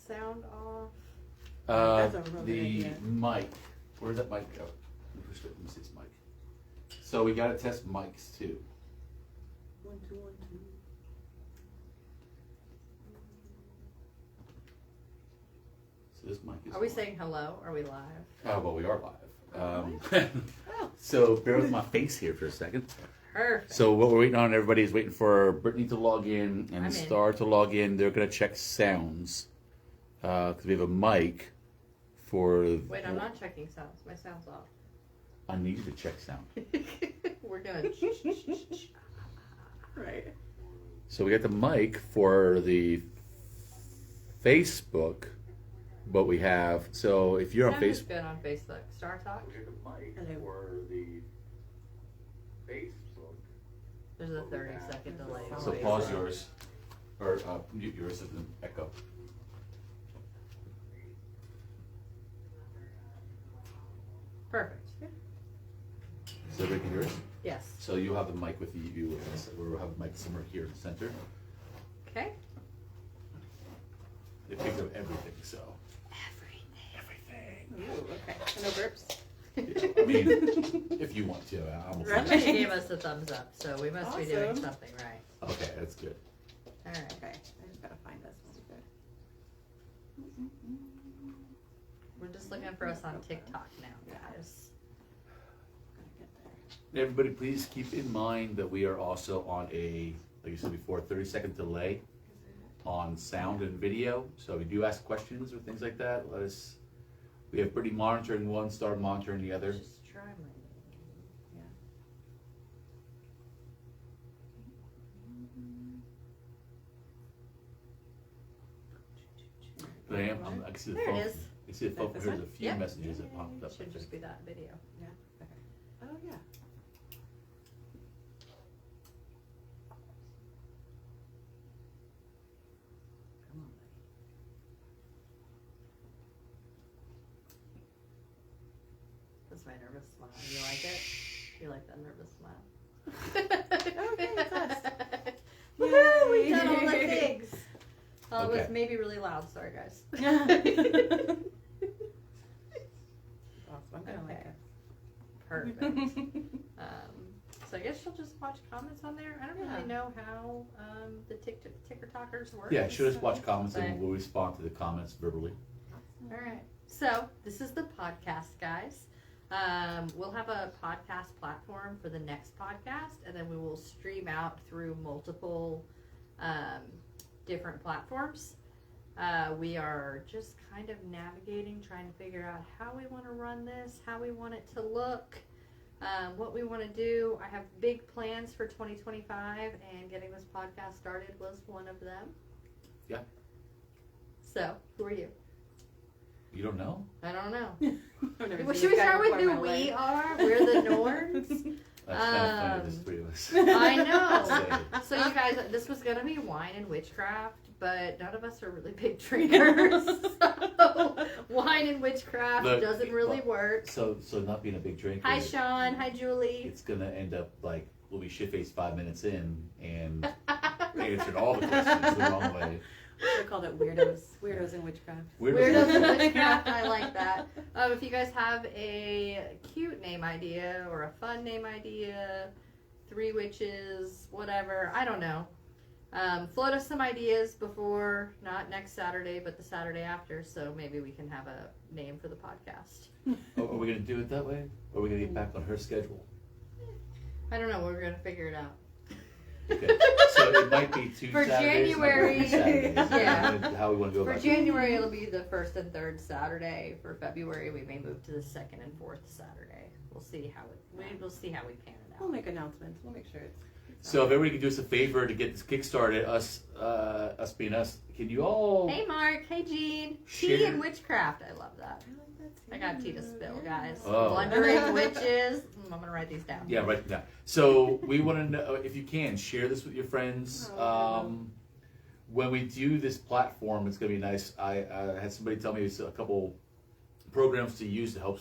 sound off? That's a really good idea. Mic. Where'd that mic go? Let me see this mic. So we got to test mics too. 1, 2, 1, 2. So this mic is. Are we on. saying hello? Are we live? Oh, well, we are live. So bear with my face here for a second. Perfect. So what we're waiting on, everybody is waiting for Brittany to log in and I'm Star to log in. They're going to check sounds because we have a mic for. Wait, I'm not checking sounds. My sound's off. I need you to check sound. We're doing. Right. So we got the mic for the Facebook, but we have. So if you're on Sound is Facebook, good on Facebook. Star Talk. we got the mic Hello. for the Facebook. There's a 30-second delay. So pause yours, or mute yours and then echo. Perfect. So everybody can hear us? Yes. So you'll have the mic with you with us. We'll have the mic somewhere here in the center. Okay. It picks up everything, so. Everything. Everything. Ooh, okay. No burps. Yeah, I mean, if you want to, I'm okay. Somebody gave us a thumbs up, so we must be doing Awesome. something right. Okay, that's good. All right. Okay. I just gotta find this one. We're just looking for us on TikTok now, guys. Gotta get there. Everybody, please keep in mind that we are also on a, like you said before, 30-second delay on sound and video. So if you do ask questions or things like that, let us. We have Brittany monitoring one, Star monitoring the other. Just try my But I can see the There phone. it is. I see the phone. This There's one? a few Yep. messages that popped up. Should just be that video. Yeah. Okay. Oh yeah. Come on, buddy. That's my nervous smile. You like it? You like that nervous smile? Okay, it's us. Woohoo! We've done all the Yay. things. Well, it was Okay. maybe really loud. Sorry, guys. Awesome. I'm gonna like Okay. it. Perfect. So I guess she'll just watch comments on there. I don't Yeah. really know how the ticker talkers work. Yeah, should just watch comments But- and we'll respond to the comments verbally. All right. So this is the podcast, guys. We'll have a podcast platform for the next podcast, and then we will stream out through multiple different platforms. We are just kind of navigating, trying to figure out how we want to run this, how we want it to look, what we want to do. I have big plans for 2025, and getting this podcast started was one of them. Yeah. So, who are you? You don't know? I don't know. I've never Well, seen should we this guy start with before in who my we life. are? We're the Norns. That's kind of funny, there's three of us. I know. Say. So you guys, this was gonna be wine and witchcraft, but none of us are really big drinkers. So wine and witchcraft Look, doesn't really work. So not being a big drinker. Hi, Sean. Hi, Julie. It's gonna end up like we'll be shit-faced 5 minutes in and answered all the questions the wrong way. They called it weirdos. Weirdos in witchcraft. Weirdos and witchcraft. I like that. If you guys have a cute name idea or a fun name idea, 3 witches, whatever, I don't know. Float us some ideas before, not next Saturday, but the Saturday after, so maybe we can have a name for the podcast. Oh, are we gonna do it that way? Or are we gonna get back on her schedule? I don't know. We're going to figure it out. Okay. So it might be 2 For Saturdays. it might be 3 January, Saturdays. yeah. How we want to go For about it. January, it'll be the 1st and 3rd Saturday. For February, we may move to the 2nd and 4th Saturday. We'll see how we'll see how we pan it We'll out. make announcements. We'll make sure it's. So if everybody could do us a favor to get this kick-started, us being us, can you all Hey, Mark. Hey, Jean. Share- Tea and witchcraft. I love that. I like that too. I got tea to spill, guys. Oh. Wondering witches. I'm gonna write these down. Yeah, write it down. So we want to know if you can share this with your friends. Oh. When we do this platform, it's gonna be nice. I had somebody tell me a couple programs to use to help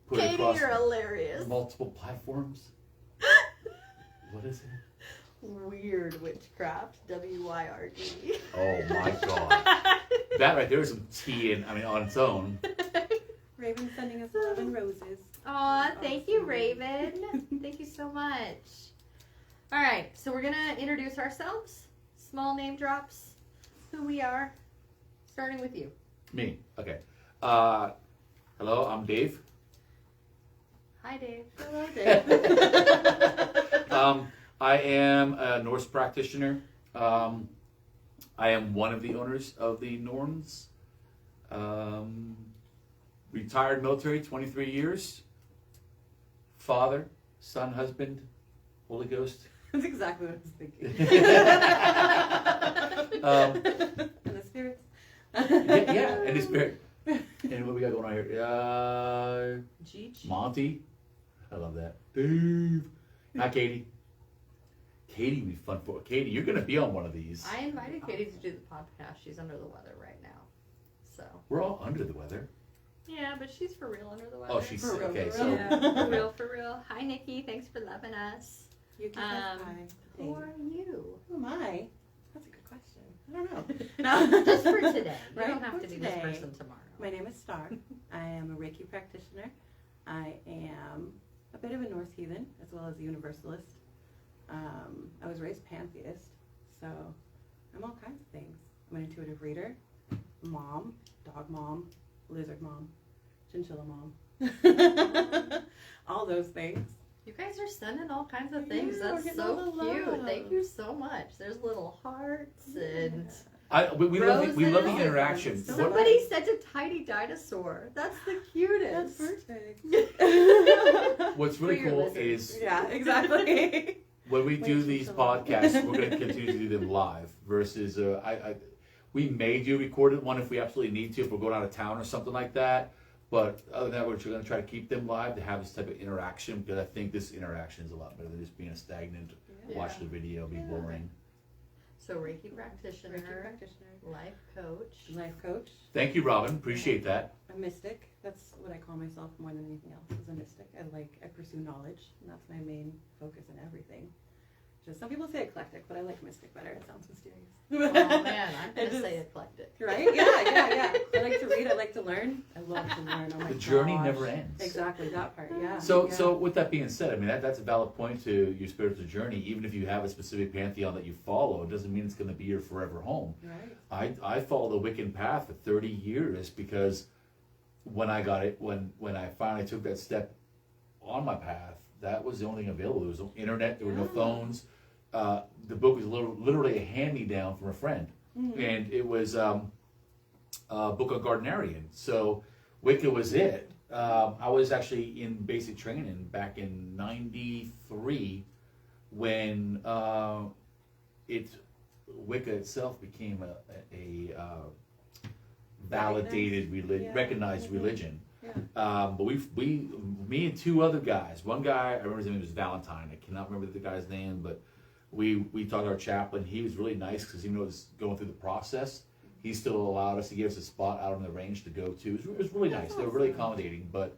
put it Katie, across you're hilarious. multiple platforms. What is it? Weird witchcraft. WYRD. Oh my god! That right there is some tea on its own. Raven sending us 11 roses. Aw, thank you, Raven. Thank you so much. All right, so we're gonna introduce ourselves. Small name drops. Who we are. Starting with you. Me. Okay. Hello, I'm Dave. Hi, Dave. Hello, Dave. I am a Norse practitioner. I am one of the owners of the Norns. Retired military, 23 years. Father, son, husband, Holy Ghost. That's exactly what I was thinking. And the spirits. Yeah, and the spirit. And what we got going on here? Monty. I love that. Dave. Hi, Katie. Katie would be fun for Katie. You're going to be on one of these. I invited Katie to do the podcast. She's under the weather right now. So. We're all under the weather. Yeah, but she's for real under the weather. Oh, she's For real, okay. for So real. Yeah, for real, for real. Hi, Nikki. Thanks for loving us. You can hi. Who are you? Who am I? That's a good question. I don't know. No, just for today. You Right, don't have for to be this today. person tomorrow. My name is Star. I am a Reiki practitioner. I am a bit of a Norse heathen as well as a Universalist. I was raised pantheist, so I'm all kinds of things. I'm an intuitive reader, mom, dog mom, lizard mom, chinchilla mom. All those things. You guys are sending all kinds of things. Yeah, we're That's getting so all the cute. love. Thank you so much. There's little hearts and we love the Roses. interaction. So What- somebody sent a tiny dinosaur. That's the cutest. That's perfect. What's really For your cool lizards. is Yeah, exactly. when we do Like these chinchilla. podcasts, we're going to continue to do them live. Versus, we may do recorded one if we absolutely need to, if we're going out of town or something like that. But other than that, we're going to try to keep them live to have this type of interaction because I think this interaction is a lot better than just being a stagnant, Yeah. watch the video, be Yeah. boring. So Reiki practitioner, Reiki practitioner, life coach. life coach, Thank you, Robin. Appreciate that. a mystic. That's what I call myself more than anything else. Is a mystic. I pursue knowledge, and that's my main focus in everything. Just some people say eclectic, but I like mystic better. It sounds mysterious. Oh man, I'm It gonna just- say eclectic. Right? Yeah. I like to read. I like to learn. I love to learn. Oh my The journey gosh. never ends. Exactly that part. Yeah. So, yeah. so with that being said, I mean that's a valid point to your spiritual journey. Even if you have a specific pantheon that you follow, it doesn't mean it's going to be your forever home. Right. I followed the Wiccan path for 30 years because when I got it, when I finally took that step on my path, that was the only thing available. There was no internet, there were no Yeah. phones. The book was literally a hand-me-down from a friend, Mhm. and it was a book on Gardnerian. So Wicca was it. I was actually in basic training back in '93 when Wicca itself became a validated Yeah. recognized Mhm. religion. Yeah. But me and two other guys. One guy, I remember his name was Valentine. I cannot remember the guy's name, but we talked to our chaplain. He was really nice because even though it was going through the process, he still allowed us to give us a spot out on the range to go to. It was really nice. That's They were really awesome. accommodating. But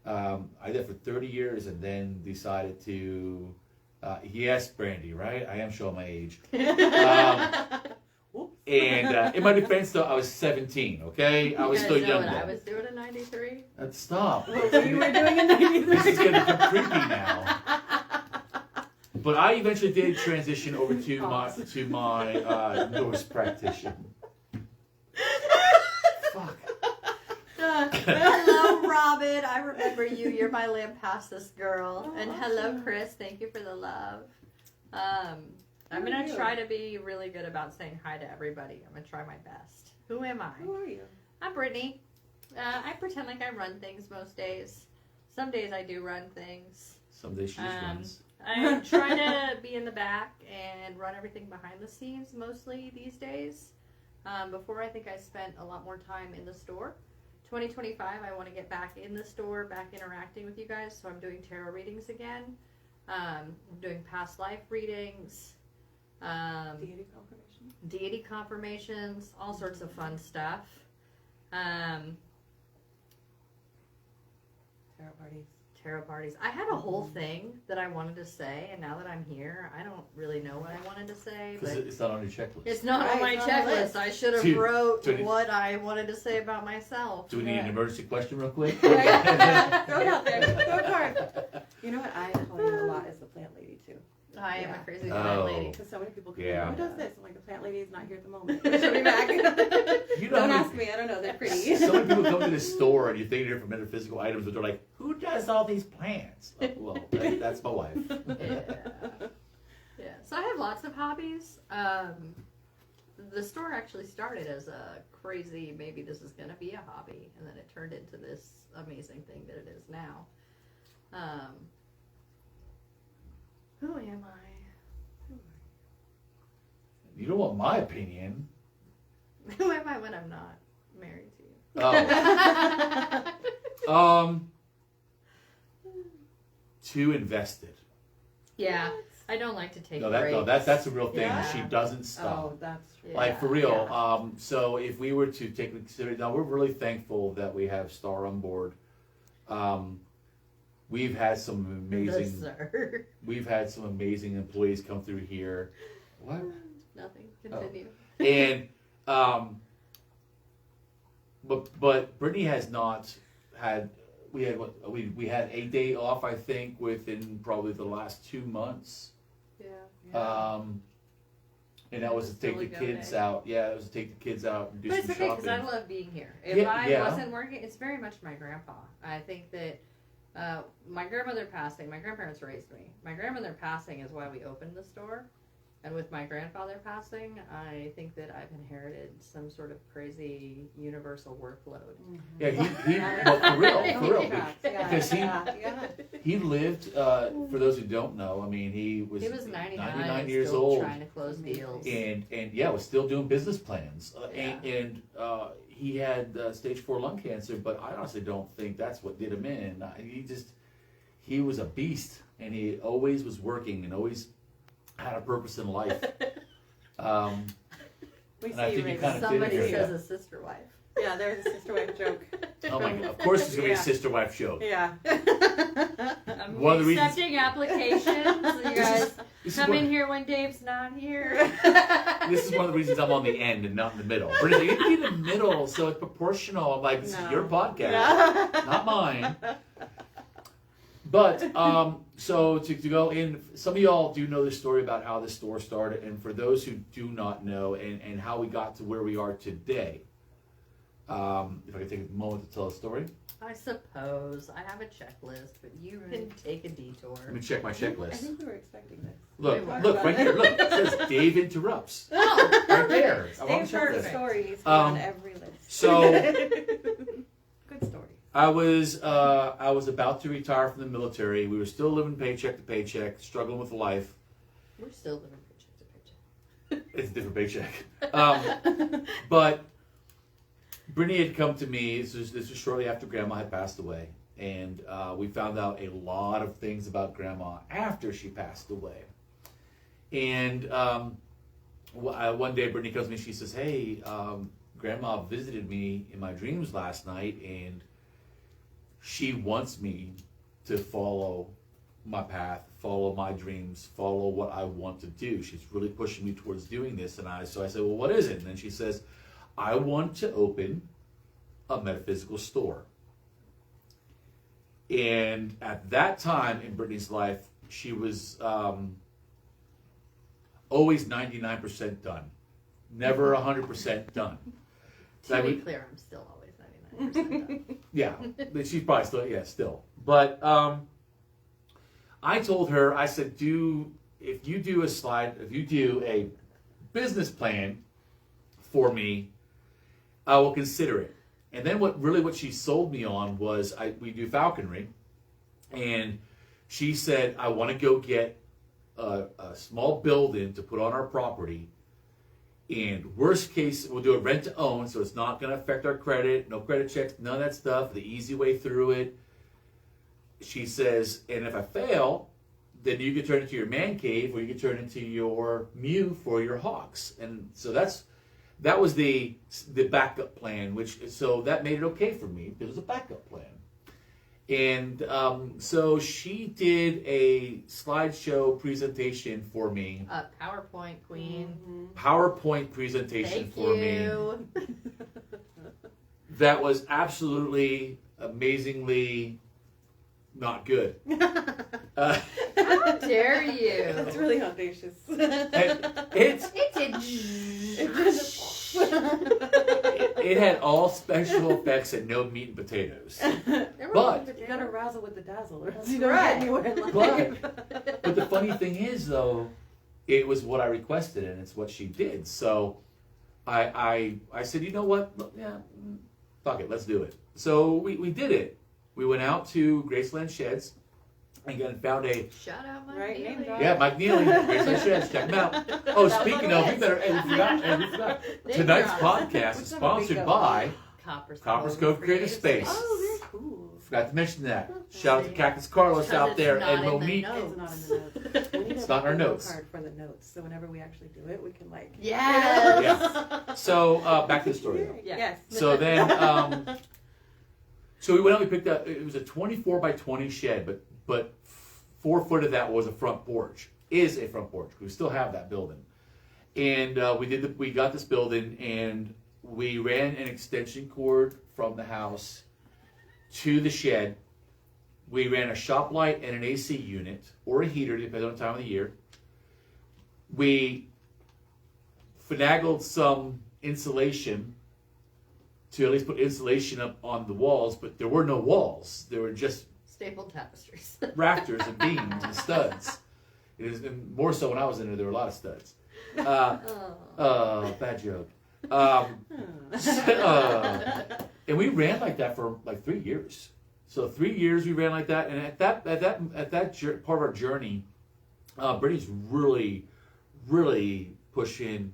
I did it for 30 years and then decided to. Yes, Brandy, right? I am showing my age. Whoops. And in my defense, though, I was 17. Okay, I was You still guys know young. what I then. was doing in '93. Stop. What you were doing in This is 93? getting creepy now. But I eventually did transition over to my Norse practitioner. Fuck. Hello, Robin. I remember you. You're my Lampastus girl. Oh, And hello, awesome. Chris. Thank you for the love. I'm Who are gonna you? try to be really good about saying hi to everybody. I'm gonna try my best. Who am I? Who are you? I'm Brittany. I pretend like I run things most days. Some days I do run things. Someday she just runs. I try to be in the back and run everything behind the scenes mostly these days. Before, I think I spent a lot more time in the store. 2025, I want to get back in the store, back interacting with you guys. So I'm doing tarot readings again. I'm doing past life readings, Deity confirmation. deity confirmations, all sorts of fun stuff. Tarot parties. tarot parties. I had a whole thing that I wanted to say, and now that I'm here, I don't really know what I wanted to say. Because But it's not on your checklist. it's not on my Right, it's on the checklist. list. I should have Dude, wrote do we- what I wanted to say about myself. Do we need an emergency question real quick? Throw it out there. Throw a card. You know what I call you a lot is the plant lady too. I am a Yeah. crazy plant lady. Because so many people come Yeah. in, who does this? I'm like, the plant lady is not here at the moment. She'll be back. You know Don't how ask me. I don't know. They're pretty. so many people come to this store and you think they're for metaphysical items, but they're like, "Who does all these plants?" Oh, well, that's my wife. Yeah. Yeah. So I have lots of hobbies. The store actually started as a crazy, maybe this is going to be a hobby, and then it turned into this amazing thing that it is now. Who am I? You don't want my opinion. Who am I when I'm not married to you? Oh. Too invested. Yeah, I don't like to take No, breaks. that's a real thing. Yeah. She doesn't stop. Oh, that's true. Yeah. Like for real. Yeah. So if we were to take into consideration, now we're really thankful that we have Star on board. We've had some amazing. Sir. We've had some amazing employees come through here. What? Nothing. Continue. And but Brittany has not had. We had a day off, I think, within probably the last 2 months. Yeah. And that was to take the kids out. Yeah, it was to take the kids out and do But it's some okay because shopping. I love being here. If Yeah, I yeah. wasn't working, it's very much my grandpa. I think that my grandmother passing, my grandparents raised me. My grandmother passing is why we opened the store. And with my grandfather passing, I think that I've inherited some sort of crazy universal workload. Yeah, well, for real. Because Yeah. he lived. For those who don't know, I mean, he was 99 years still old, trying to close deals. and yeah, was still doing business plans. Yeah. And he had stage 4 lung cancer, but I honestly don't think that's what did him in. He was a beast, and he always was working and always had a purpose in life. We And I see think you you raise- kind of Somebody did it. says a sister wife. Yeah, there's a sister wife joke. Oh my god! Of course, it's gonna be a Yeah. sister wife show. Yeah. I'm One of the reasons- accepting applications. You guys This is come one- in here when Dave's not here. This is one of the reasons I'm on the end and not in the middle. Brittany's like, you need in the middle, so it's proportional. I'm like, this is No. your podcast, Yeah. not mine. But so to go in, some of y'all do know the story about how this store started, and for those who do not know, and how we got to where we are today. If I could take a moment to tell a story. I suppose I have a checklist, but you can take a detour. Let me check my I checklist. think we were expecting this. Look, Wait, look what? right here. Look, it says Dave interrupts. Oh, Right there. I'm on Dave's the heard checklist. stories Um, on every list. So Good story. I was about to retire from the military. We were still living paycheck to paycheck, struggling with life. we're still living paycheck to paycheck. It's a different paycheck. But Brittany had come to me. This was shortly after Grandma had passed away, and we found out a lot of things about Grandma after she passed away. And one day, Brittany comes to me. She says, "Hey, Grandma visited me in my dreams last night, and she wants me to follow my path, follow my dreams, follow what I want to do. She's really pushing me towards doing this." And so I said, "Well, what is it?" And then she says, "I want to open a metaphysical store." And at that time in Brittany's life, she was always 99% done, never 100% done. To be clear, I'm still always 99% done. Yeah, but she's probably still, yeah, still. But I told her, I said, if you do a business plan for me, I will consider it. And then what she sold me on was, we do falconry, and she said, I want to go get a small building to put on our property. And worst case, we'll do a rent to own, so it's not going to affect our credit, no credit checks, none of that stuff, the easy way through it. She says, and if I fail, then you can turn it into your man cave, or you can turn it into your mew for your hawks. And so that was the backup plan, so that made it okay for me, because it was a backup plan. And so she did a slideshow presentation for me. PowerPoint queen. PowerPoint presentation Thank for you. me. That was absolutely, amazingly not good. How dare you? That's really audacious. It had all special effects and no meat and potatoes. But You gotta razzle with the dazzle, or else That's you don't right. get anywhere in life. but the funny thing is, though, it was what I requested and it's what she did. So I said, you know what? Look, yeah, fuck it, let's do it. So we did it. We went out to Graceland Sheds and found a Shout out Mike Right, name Neely. drop. Mike Neely, Graceland Sheds, check him out. Oh, speaking of, we forgot. Name Tonight's drop. podcast is Which number sponsored bingo? by Copperas Copperas Cove Creative Space. Oh, very cool. Forgot to mention that. Shout out to Cactus Carlos Because out it's there not and in the Monique. notes. It's not in the notes. We need It's a not in our bingo notes. card for the notes, so whenever we actually do it, we can like. Yes. Yeah. So back to the story though. Yeah. Yes. So then, so we went out. We picked up. It was a 24 by 20 shed, but 4 foot of that was a front porch. Is a front porch. We still have that building, and we got this building, and we ran an extension cord from the house to the shed. We ran a shop light and an AC unit or a heater, depending on the time of the year. We finagled some insulation to at least put insulation up on the walls, but there were no walls. There were just Stapled tapestries. rafters and beams and studs. And more so when I was in there were a lot of studs. Bad joke. And we ran like that for like 3 years. So 3 years we ran like that, and at that part of our journey, Brittany's really pushing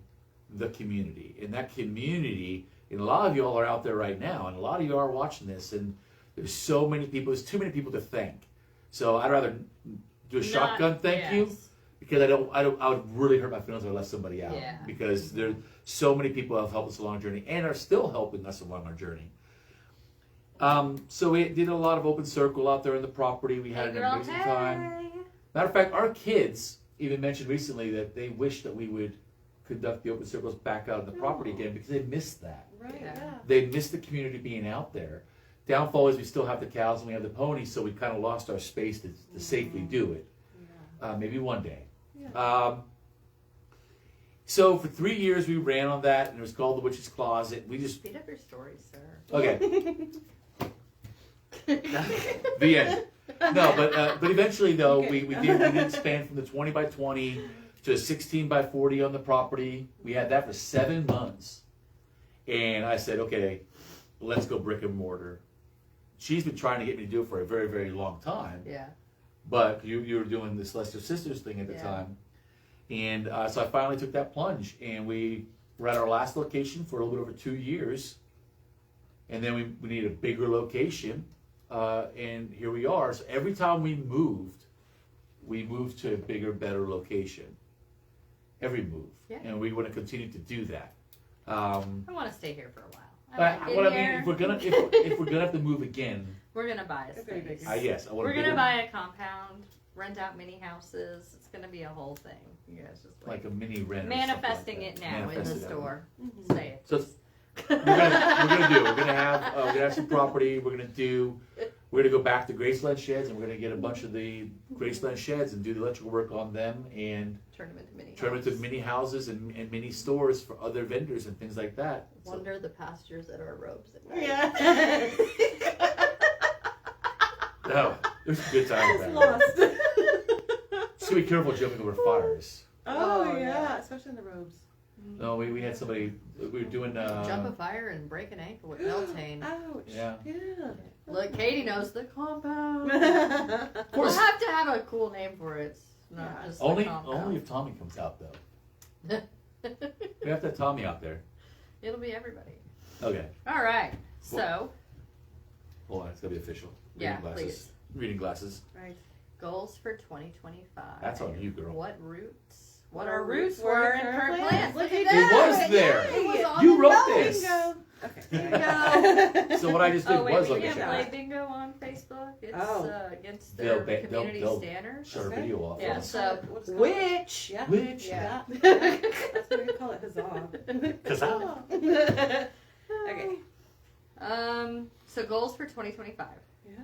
the community, and that community, and a lot of y'all are out there right now, and a lot of you are watching this, and there's so many people. There's too many people to thank. So I'd rather do a shotgun thank you, because I would really hurt my feelings if I left somebody out. Yeah. Because there's so many people who have helped us along our journey and are still helping us along our journey. So we did a lot of open circle out there in the property. We had an amazing time. Matter of fact, our kids even mentioned recently that they wish that we would conduct the open circles back out on the property again, because they missed that. Right. Yeah. Yeah. They missed the community being out there. Downfall is we still have the cows and we have the ponies, so we kind of lost our space to safely do it. Maybe one day. Yeah. So for 3 years we ran on that, and it was called the Witch's Closet. We just Speed up your story, sir. okay. The end. No, but eventually though we did expand from the 20 by 20 to a 16 by 40 on the property. We had that for 7 months, and I said, okay, let's go brick and mortar. She's been trying to get me to do it for a very, very long time. Yeah. But you were doing the Celestial Sisters thing at the time. And so I finally took that plunge, and we were at our last location for a little bit over 2 years. And then we needed a bigger location, and here we are. So every time we moved to a bigger, better location. Every move. Yeah. And we want to continue to do that. I want to stay here for a while. What I mean, if we're gonna have to move again, we're gonna buy a It's very big. space. yes, I want We're to gonna buy a compound, rent out mini houses. It's gonna be a whole thing. You guys just like a mini rent. manifesting it now in the store. Mm-hmm. Say it. So we're gonna have some property. We're gonna go back to Graceland Sheds, and we're gonna get a bunch of the Graceland Sheds and do the electrical work on them, and Turn them into mini. turn them into mini houses and mini stores for other vendors and things like that. So, Wonder the pastures at our robes at night. Yeah. no, there's a good time It's back. lost. So be careful jumping over fires. Oh, Oh, yeah, yeah. especially in the robes. No, we had somebody. We were doing. Jump a fire and break an ankle with Beltane. Ouch. Yeah. Look, Katie knows the compound. Yeah. We'll have to have a cool name for it. It's not Yeah. just Only the compound. if Tommy comes out though. We have to have Tommy out there. It'll be everybody. Okay. All right. So, Hold on, it's gonna be official. Yeah, Glasses. please. Reading glasses. Right. goals for 2025. That's on you, girl. What our roots were in current plans. Look at It that. was there. It was on You the wrote notes. this. Bingo. Okay. There you go. So what I just did Oh wait, was we like can't a play shot. bingo on Facebook. It's against They'll their ba- community they'll- standards. shut our Okay. video off. Yeah, of so What's it called? which Yeah. Which? Yeah. yeah. That's what we call it, huzzah. Huzzah. Okay. So goals for 2025. Yeah.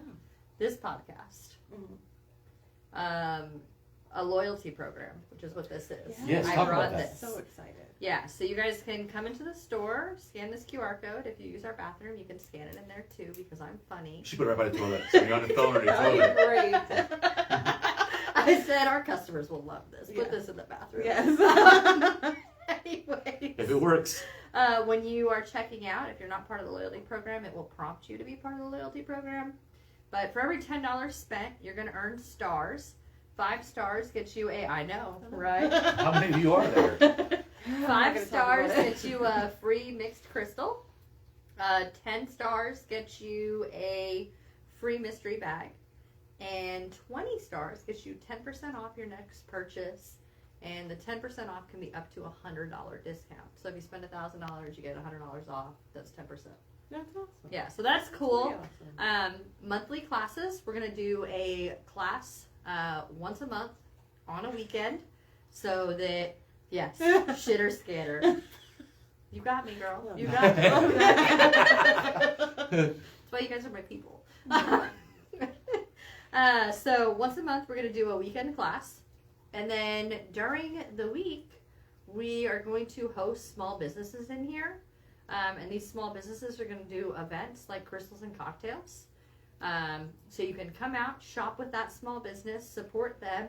This podcast. Mhm. A loyalty program, which is what this is. Yes, I talk brought about that. this. So excited. Yeah, so you guys can come into the store, scan this QR code. If you use our bathroom, you can scan it in there too because I'm funny. She put it right by the toilet. So you're on the phone or the Oh, toilet. great. I said our customers will love this. Put Yeah. this in the bathroom. Yes. Anyways. If it works. When you are checking out, if you're not part of the loyalty program, it will prompt you to be part of the loyalty program. But for every $10 spent, you're going to earn stars. 5 stars gets you I know, right? How many of you are there? 5 stars gets you a free mixed crystal. 10 stars gets you a free mystery bag. And 20 stars gets you 10% off your next purchase. And the 10% off can be up to a $100 discount. So if you spend $1,000, you get $100 off. That's 10%. That's awesome. Yeah, so that's cool. Really awesome. Monthly classes. We're going to do a class once a month on a weekend. So that, yes, shitter scatter. You got me, girl. You got me. That's why you guys are my people. So once a month, we're going to do a weekend class. And then during the week, we are going to host small businesses in here. And these small businesses are going to do events like crystals and cocktails. So you can come out, shop with that small business, support them,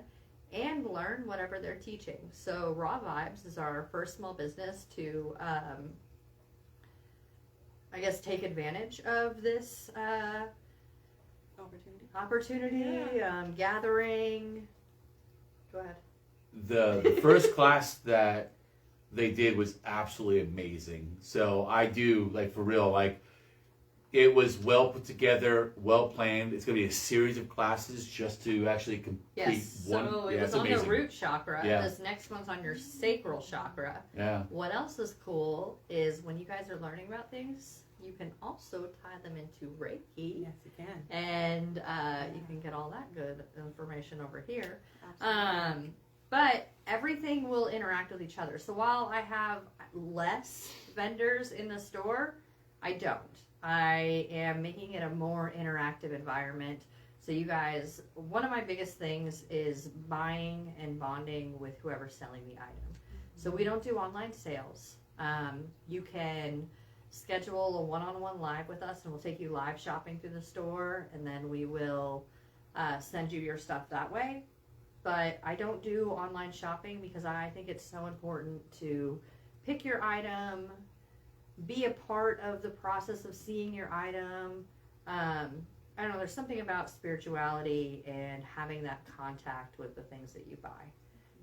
and learn whatever they're teaching. So Raw Vibes is our first small business to, I guess, take advantage of this opportunity, gathering. Go ahead. The first class that they did was absolutely amazing. So I do, like, for real, like, it was well put together, well planned. It's going to be a series of classes just to actually complete Yes, one. so it Yeah, was it's on amazing. the root chakra. Yeah. This next one's on your sacral chakra. Yeah. What else is cool is when you guys are learning about things, you can also tie them into Reiki. Yes, you can. And you can get all that good information over here. Absolutely. But everything will interact with each other. So while I have less vendors in the store, I don't. I am making it a more interactive environment. So you guys, one of my biggest things is buying and bonding with whoever's selling the item. So we don't do online sales. You can schedule a one-on-one live with us and we'll take you live shopping through the store and then we will send you your stuff that way. But I don't do online shopping because I think it's so important to pick your item, be a part of the process of seeing your item. I don't know, there's something about spirituality and having that contact with the things that you buy.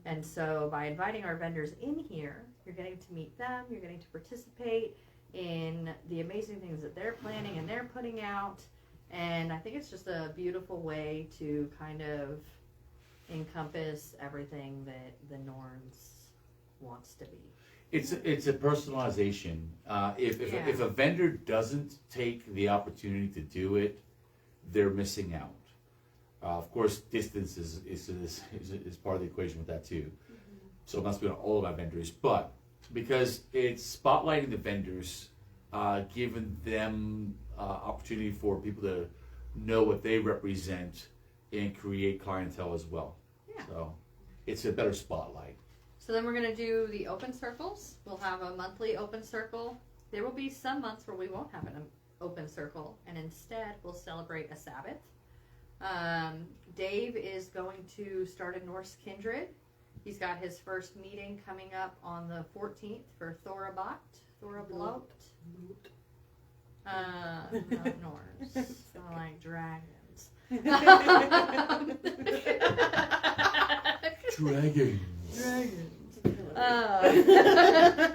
And so by inviting our vendors in here, you're getting to meet them, you're getting to participate in the amazing things that they're planning and they're putting out. And I think it's just a beautiful way to kind of encompass everything that the Norns wants to be. It's a personalization. If a vendor doesn't take the opportunity to do it, they're missing out. Of course, distance is part of the equation with that too. Mm-hmm. So I'm not speaking on all of my vendors, but because it's spotlighting the vendors, giving them opportunity for people to know what they represent and create clientele as well. Yeah. So it's a better spotlight. So then we're going to do the open circles. We'll have a monthly open circle. There will be some months where we won't have an open circle, and instead we'll celebrate a Sabbath. Dave is going to start a Norse Kindred. He's got his first meeting coming up on the 14th for Thorablot. Not Norns. I like dragons. Dragons.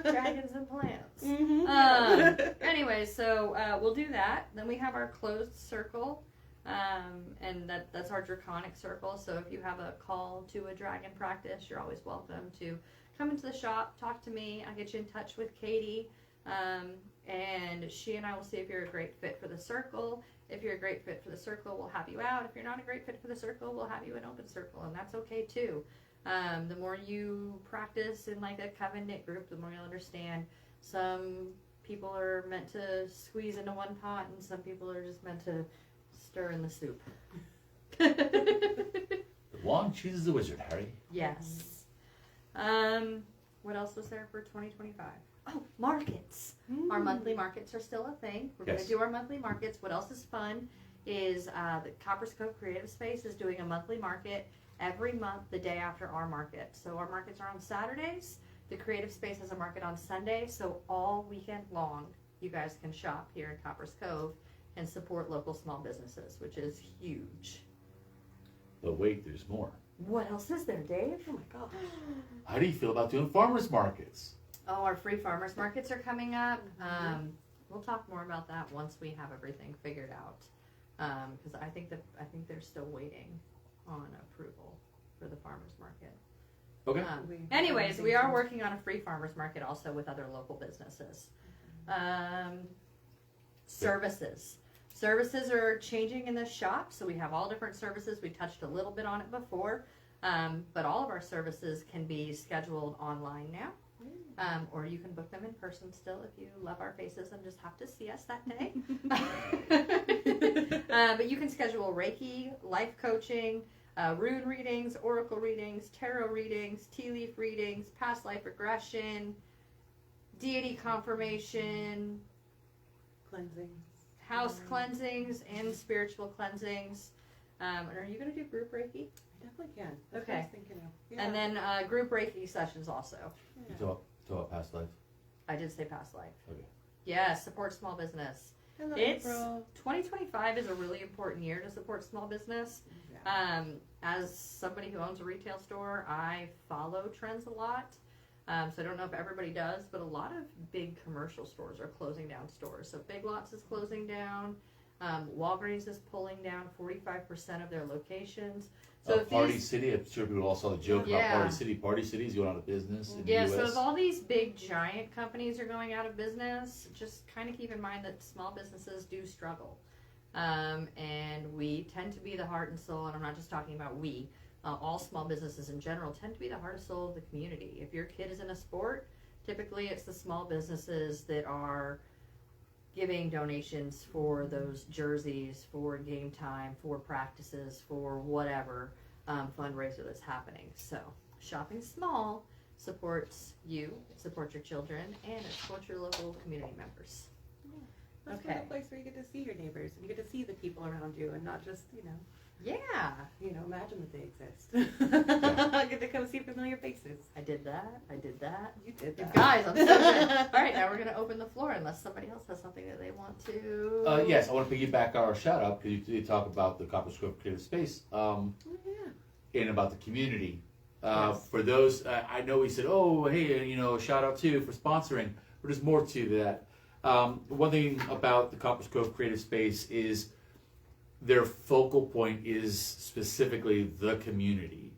Dragons and plants. Mm-hmm. Anyway, so we'll do that. Then we have our closed circle, and that's our draconic circle. So if you have a call to a dragon practice, you're always welcome to come into the shop, talk to me. I'll get you in touch with Katie, and she and I will see if you're a great fit for the circle. If you're a great fit for the circle, we'll have you out. If you're not a great fit for the circle, we'll have you in open circle, and that's okay too. The more you practice in like a covenant group, the more you'll understand. Some people are meant to squeeze into one pot, and some people are just meant to stir in the soup. The wand chooses the wizard, Harry. Yes. What else was there for 2025? Oh, markets. Our monthly markets are still a thing. We're going to do our monthly markets. What else is fun is the Copperas Cove Creative Space is doing a monthly market every month the day after our market. So our markets are on Saturdays. The Creative Space has a market on Sunday. So all weekend long, you guys can shop here in Copperas Cove and support local small businesses, which is huge. But wait, there's more. What else is there, Dave? Oh my gosh. How do you feel about doing farmers markets? Oh, our free farmers markets are coming up. We'll talk more about that once we have everything figured out. Because I think they're still waiting on approval for the farmers market. Okay. Anyways, we are working on a free farmers market also with other local businesses. Services. Services are changing in the shop, so we have all different services. We touched a little bit on it before, but all of our services can be scheduled online now. Or you can book them in person still if you love our faces and just have to see us that day. But you can schedule Reiki, life coaching, rune readings, oracle readings, tarot readings, tea leaf readings, past life regression, deity confirmation, Cleansings. house cleansings, and spiritual cleansings. And are you going to do group Reiki? I definitely can. That's Okay. what I was thinking of. Yeah. And then group Reiki sessions also. You talk about past life. I did say past life. Okay. Yeah, support small business. Hello, It's April. 2025 is a really important year to support small business. Yeah. As somebody who owns a retail store, I follow trends a lot. So I don't know if everybody does, but a lot of big commercial stores are closing down stores. So Big Lots is closing down. Walgreens is pulling down 45% of their locations. So if Party these, City, I'm sure people all saw the joke Yeah. about Party City. Party City's going out of business in yeah, the so U.S. if all these big giant companies are going out of business, just kind of keep in mind that small businesses do struggle. And we tend to be the heart and soul, and I'm not just talking about we, all small businesses in general tend to be the heart and soul of the community. If your kid is in a sport, typically it's the small businesses that are giving donations for those jerseys, for game time, for practices, for whatever fundraiser that's happening. So shopping small supports you, it supports your children, and it supports your local community members. That's Okay. the place where you get to see your neighbors and you get to see the people around you and not just, Yeah, imagine that they exist. Get to come see familiar faces. I did that. You did You that. guys, I'm so good. All right, now we're going to open the floor unless somebody else has something that they want to. Yes, I want to piggyback our shout out because you did talk about the Copperas Cove Creative Space Oh, yeah. and about the community. Yes. For those, I know we said, oh, hey, shout out too for sponsoring, but there's more to that. One thing about the Copperas Cove Creative Space is their focal point is specifically the community.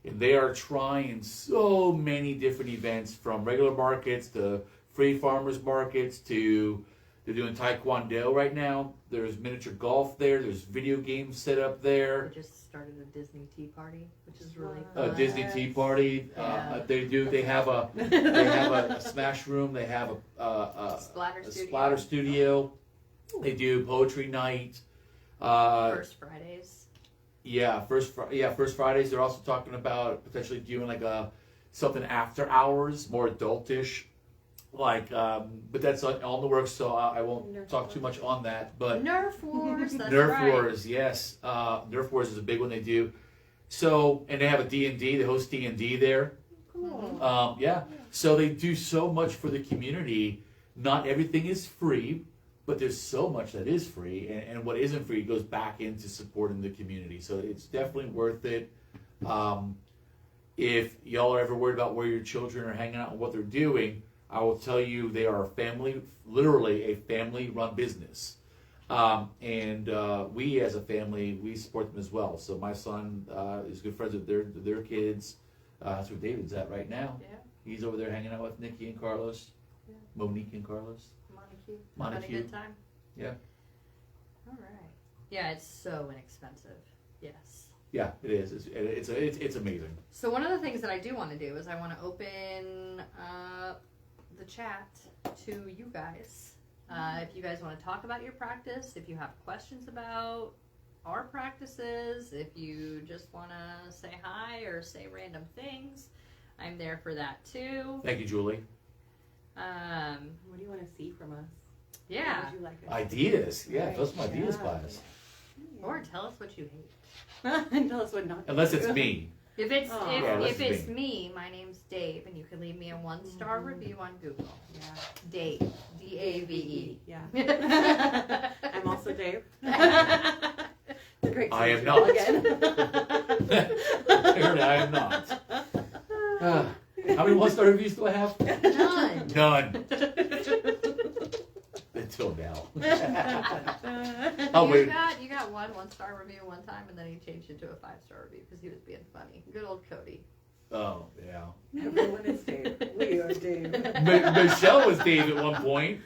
And they are trying so many different events, from regular markets to free farmers markets to they're doing taekwondo right now. There's miniature golf there. There's video games set up there. We just started a Disney tea party, which is really Wow. fun. Disney tea party. Yeah. They have a smash room. They have a Splatter studio. They do poetry night. First Fridays. First Fridays. They're also talking about potentially doing like something after hours, more adultish. But that's on the works, so I won't Nerf talk too much on that. But Nerf Wars. That's Nerf right. Wars, yes. Nerf Wars is a big one they do. So, and they have a D&D. They host D&D there. Cool. So they do so much for the community. Not everything is free, but there's so much that is free, and what isn't free goes back into supporting the community. So it's definitely worth it. If y'all are ever worried about where your children are hanging out and what they're doing, I will tell you they are literally a family-run business. And we as a family, we support them as well. So my son is good friends with their kids. That's where David's at right now. Yeah. He's over there hanging out with Nikki and Carlos, Yeah. Monique and Carlos. Monique Montague. Montague. Having a good time? Yeah. All right. Yeah, it's so inexpensive. Yes. Yeah, it is. It's amazing. So one of the things that I do want to do is I want to open up the chat to you guys. If you guys want to talk about your practice, if you have questions about our practices, if you just want to say hi or say random things, I'm there for that too. Thank you, Julie. What do you want to see from us? Yeah. What would you like us Ideas. Yeah, Right. throw some ideas Yeah. by us. Or tell us what you hate. And tell us what not to Unless do. it's me. If it's Oh. Yeah, if that's it's me, my name's Dave, and you can leave me a 1-star review on Google. Yeah. Dave, D-A-V-E. Yeah. I'm also Dave. It's a great I am to not. meet you Apparently I am not. How many 1-star reviews do I have? None. None. Until now. Oh, you wait. got one 1-star review one time, and then he changed it to a 5-star review because he was being funny. Good old Cody. Oh, yeah. Everyone is Dave. We are Dave. Michelle was Dave at one point.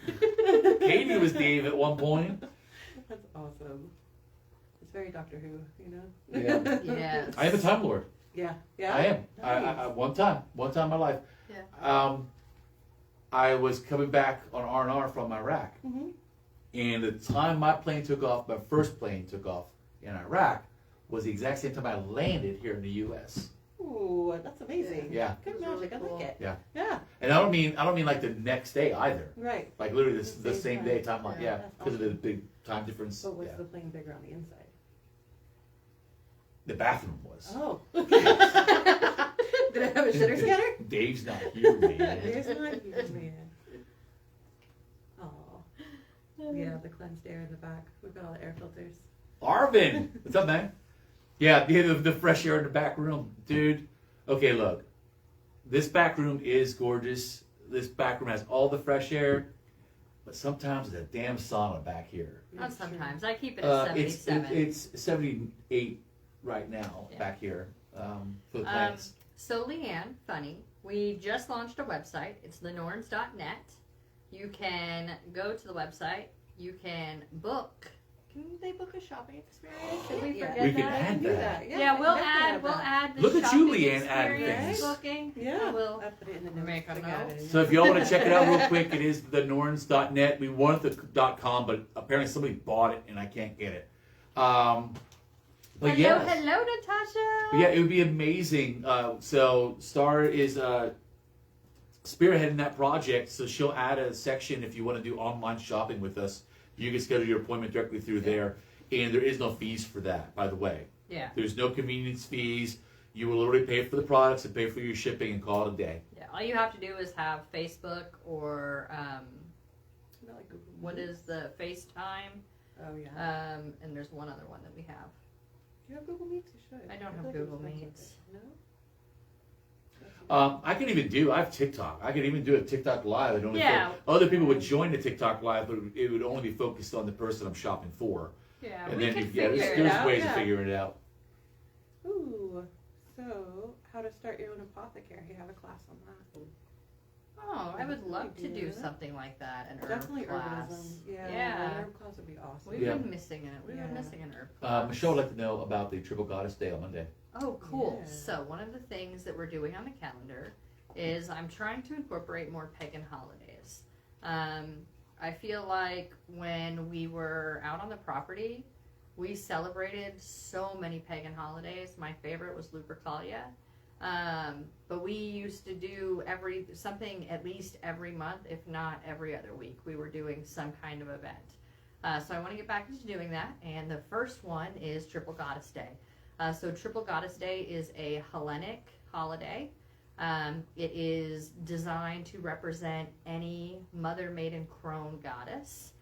Katie was Dave at one point. That's awesome. It's very Doctor Who, you know? Yeah. Yes. I am a Time Lord. Yeah. Yeah. I am. Nice. I one time in my life. Yeah. I was coming back on R&R from Iraq. Mm-hmm. And the time my plane took off, my first plane took off in Iraq, was the exact same time I landed here in the U.S. Ooh, that's amazing. Yeah. Good That's magic. really I cool. like it. Yeah. Yeah. And I don't mean like the next day either. Right. Like literally the The same same day, time. time, Yeah, yeah, that's because of the awesome. big time difference. So what's Yeah. the plane bigger on the inside? The bathroom was. Oh. Did I have a shitter scanner? Dave's not here, man. There's not here, man. Oh. Yeah, the cleansed air in the back. We've got all the air filters. Arvin, what's up, man? Yeah, the fresh air in the back room, dude. Okay, look, this back room is gorgeous. This back room has all the fresh air, but sometimes it's a damn sauna back here. Not sometimes. I keep it at 77. It's 78 right now back here for the plants. So Leanne, funny, we just launched a website. It's thenorns.net. You can go to the website. You can book. Can they book a shopping experience? Did we Yeah. forget We can that? add do that. Yeah, we'll definitely add the Look at you, shopping Leanne, adding experience things. booking. Yeah. We'll I put it in the make notes. a I got note. it. So if y'all want to check it out real quick, it is thenorns.net. We wanted the .com, but apparently somebody bought it and I can't get it. But hello, yes. hello, Natasha. But yeah, it would be amazing. So Star is spearheading that project, so she'll add a section if you want to do online shopping with us. You can schedule your appointment directly through there, and there is no fees for that, by the way. Yeah. There's no convenience fees. You will literally pay for the products and pay for your shipping and call it a day. Yeah. All you have to do is have Facebook or Not like Google what Meet. is the FaceTime? Oh yeah. And there's one other one that we have. Do you have Google Meets? You should. I don't feel have like it's Google something. Meets. No. I have TikTok. I could even do a TikTok live. And only Yeah. other people would join the TikTok live, but it would only be focused on the person I'm shopping for. Yeah, And we then can yeah, figure it there's out. ways yeah. of figuring it out. Ooh. So, how to start your own apothecary? You have a class on that. Oh, I would love to do Yeah. something like that, an herb Definitely class. herbalism. Yeah. Yeah. An herb class would be awesome. We've Yeah. been missing it. We've been Yeah. missing an herb class. Michelle would like to know about the Triple Goddess Day on Monday. Oh, cool. Yeah. So one of the things that we're doing on the calendar is I'm trying to incorporate more pagan holidays. I feel like when we were out on the property, we celebrated so many pagan holidays. My favorite was Lupercalia. But we used to do something at least every month, if not every other week. We were doing some kind of event. So I want to get back into doing that. And the first one is Triple Goddess Day. So Triple Goddess Day is a Hellenic holiday. It is designed to represent any mother, maiden, crone goddess.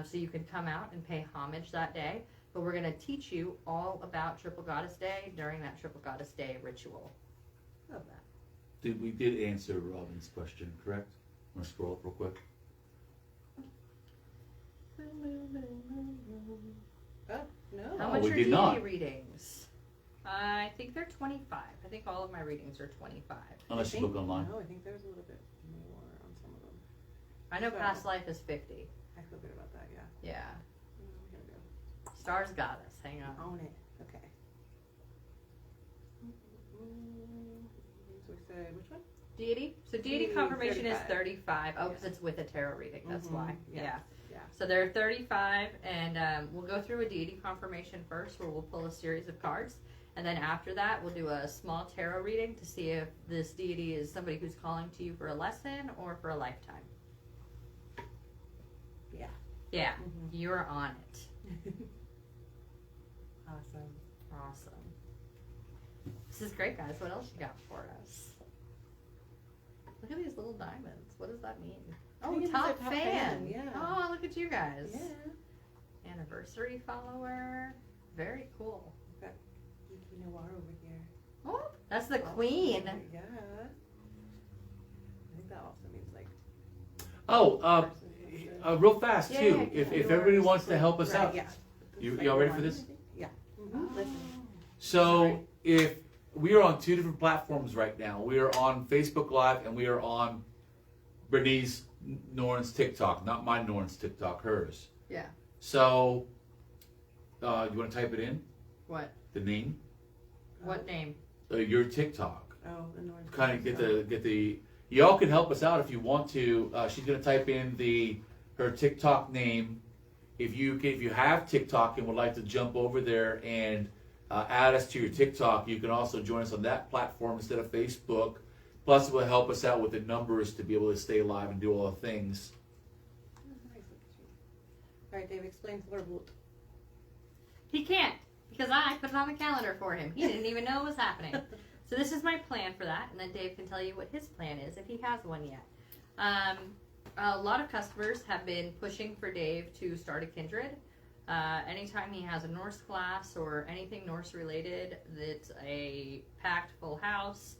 So you can come out and pay homage that day. But we're going to teach you all about Triple Goddess Day during that Triple Goddess Day ritual. Love that. We did answer Robin's question, correct? I'm going to scroll up real quick. Oh, no. How much we are did TV not. readings? I think they're 25. I think all of my readings are 25. Unless you I think- book online. No, I think there's a little bit more on some of them. I know So- past life is 50. I feel good about that, yeah. Yeah. Here we go. Stars got us. Hang on. Own it. Okay. So we said, which one? Deity. So deity Deity, confirmation is 35. 35. Oh, because Yeah. it's with a tarot reading. That's Mhm. why. Yes. Yeah. Yeah. So they're 35, and we'll go through a deity confirmation first, where we'll pull a series of cards, and then after that, we'll do a small tarot reading to see if this deity is somebody who's calling to you for a lesson or for a lifetime. Yeah. Yeah, Mhm. you're on it. Awesome. Awesome. This is great, guys. What else you got for us? Look at these little diamonds. What does that mean? I Oh, think it's top a top fan. fan, yeah. Oh, look at you guys. Yeah. Anniversary follower. Very cool. Kiki Noir over here. Oh, that's the queen. Yeah. I think that also means like. Oh, person. real fast Yeah, too. yeah, if yeah. everybody wants to help us Right, out, Yeah. y'all ready for this? Yeah. Oh. Listen. So Sorry. if we are on 2 different platforms right now, we are on Facebook Live and we are on Brittany's Norns TikTok, not my Norns TikTok, hers. Yeah. So, you want to type it in? What? The name? What name? Your TikTok. Oh, the Norns. Kind of get the. Y'all can help us out if you want to. She's gonna type in her TikTok name. If you have TikTok and would like to jump over there and add us to your TikTok, you can also join us on that platform instead of Facebook. Plus, it will help us out with the numbers to be able to stay live and do all the things. All right, Dave, explain Florboot. He can't, because I put it on the calendar for him. He didn't even know it was happening. So this is my plan for that, and then Dave can tell you what his plan is if he has one yet. A lot of customers have been pushing for Dave to start a kindred. Anytime he has a Norse class or anything Norse related, that's a packed full house.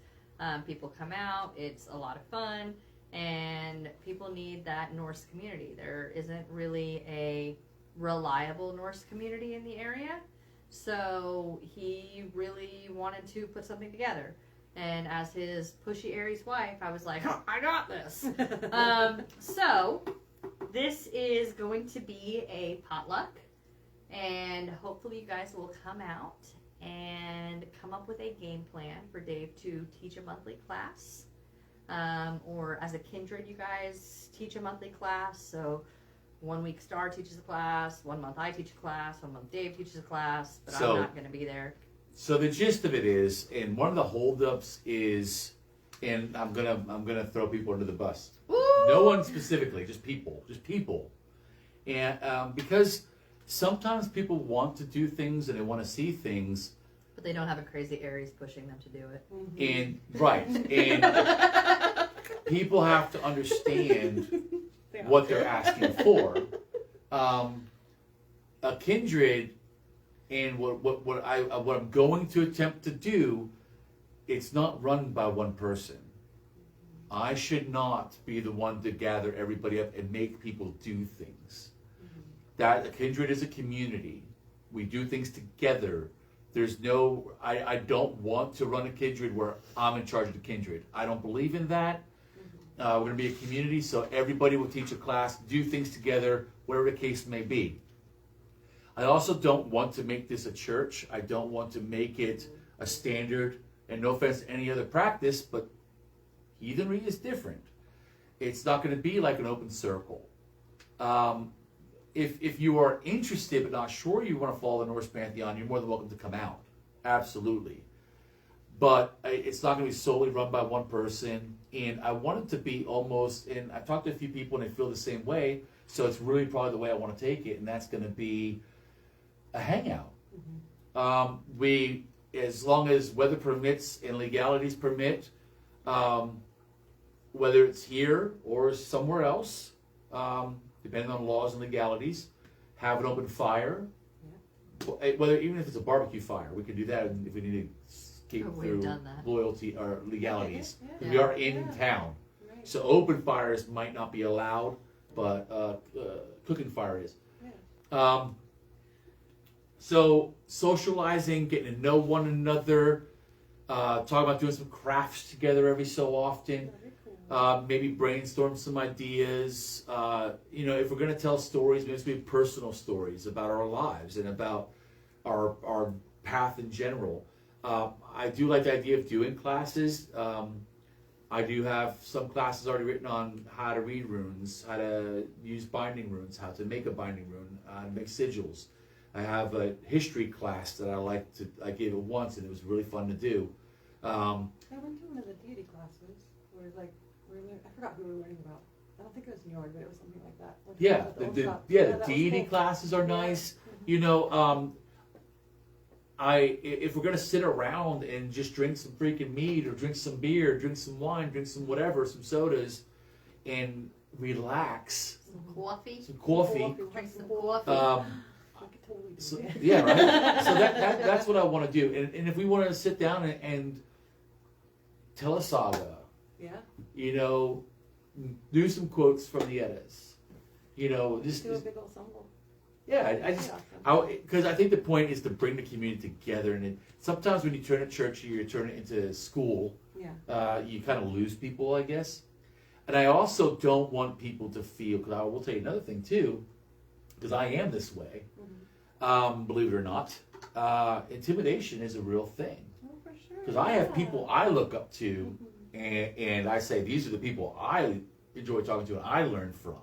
People come out, it's a lot of fun, and people need that Norse community. There isn't really a reliable Norse community in the area, so he really wanted to put something together. And as his pushy Aries wife, I was like, oh, I got this. So this is going to be a potluck, and hopefully you guys will come out and come up with a game plan for Dave to teach a monthly class. Or as a kindred, you guys teach a monthly class. So 1 week Star teaches a class, 1 month I teach a class, 1 month Dave teaches a class, but So- I'm not going to be there. So the gist of it is, and one of the holdups is, and I'm gonna throw people under the bus. Woo! No one specifically, just people, and because sometimes people want to do things and they want to see things, But they don't have a crazy Aries pushing them to do it. and right, and people have to understand what they're asking for. A kindred, and what I'm going to attempt to do, it's not run by one person. I should not be the one to gather everybody up and make people do things. That a kindred is a community. We do things together. There's no, I don't want to run a kindred where I'm in charge of the kindred. I don't believe in that. We're going to be a community, so everybody will teach a class, do things together, whatever the case may be. I also don't want to make this a church. I don't want to make it a standard, and no offense to any other practice, but heathenry is different. It's not going to be like an open circle. If you are interested but not sure you want to follow the Norse Pantheon, you're more than welcome to come out. Absolutely. But it's not going to be solely run by one person. And I want it to be almost, and I've talked to a few people and they feel the same way, so it's really probably the way I want to take it, and that's going to be a hangout. We, as long as weather permits and legalities permit, whether it's here or somewhere else, depending on laws and legalities, have an open fire. Whether even if it's a barbecue fire, we can do that if we need to keep Oh, we've through done that. loyalty or legalities. Yeah. We are in town, Right. so open fires might not be allowed, but cooking fire is. So socializing, getting to know one another, talking about doing some crafts together every so often. Very cool. Maybe brainstorm some ideas. If we're going to tell stories, maybe it's be personal stories about our lives and about our path in general. I do like the idea of doing classes. I do have some classes already written on how to read runes, how to use binding runes, how to make a binding rune, how to make sigils. I have a history class that I gave it once and it was really fun to do. I went to one of the deity classes where I forgot who we were learning about. I don't think it was Njord, but it was something like that. Yeah, the that deity was cool. classes are nice. If we're gonna sit around and just drink some freaking mead or drink some beer, drink some wine, drink some whatever, some sodas, and relax, Some coffee. drink some coffee. I could totally do So, that. yeah, right. So that's what I want to do. And if we want to sit down and tell a saga, Yeah. Do some quotes from the Eddas, just Do a big old symbol. yeah. Because I think the point is to bring the community together. And sometimes when you turn a church, you turn it into school. Yeah. You kind of lose people, I guess. And I also don't want people to feel. Because I will tell you another thing too. Because I am this way. Believe it or not, intimidation is a real thing. Oh, for sure. Because I have people I look up to, and I say these are the people I enjoy talking to and I learn from.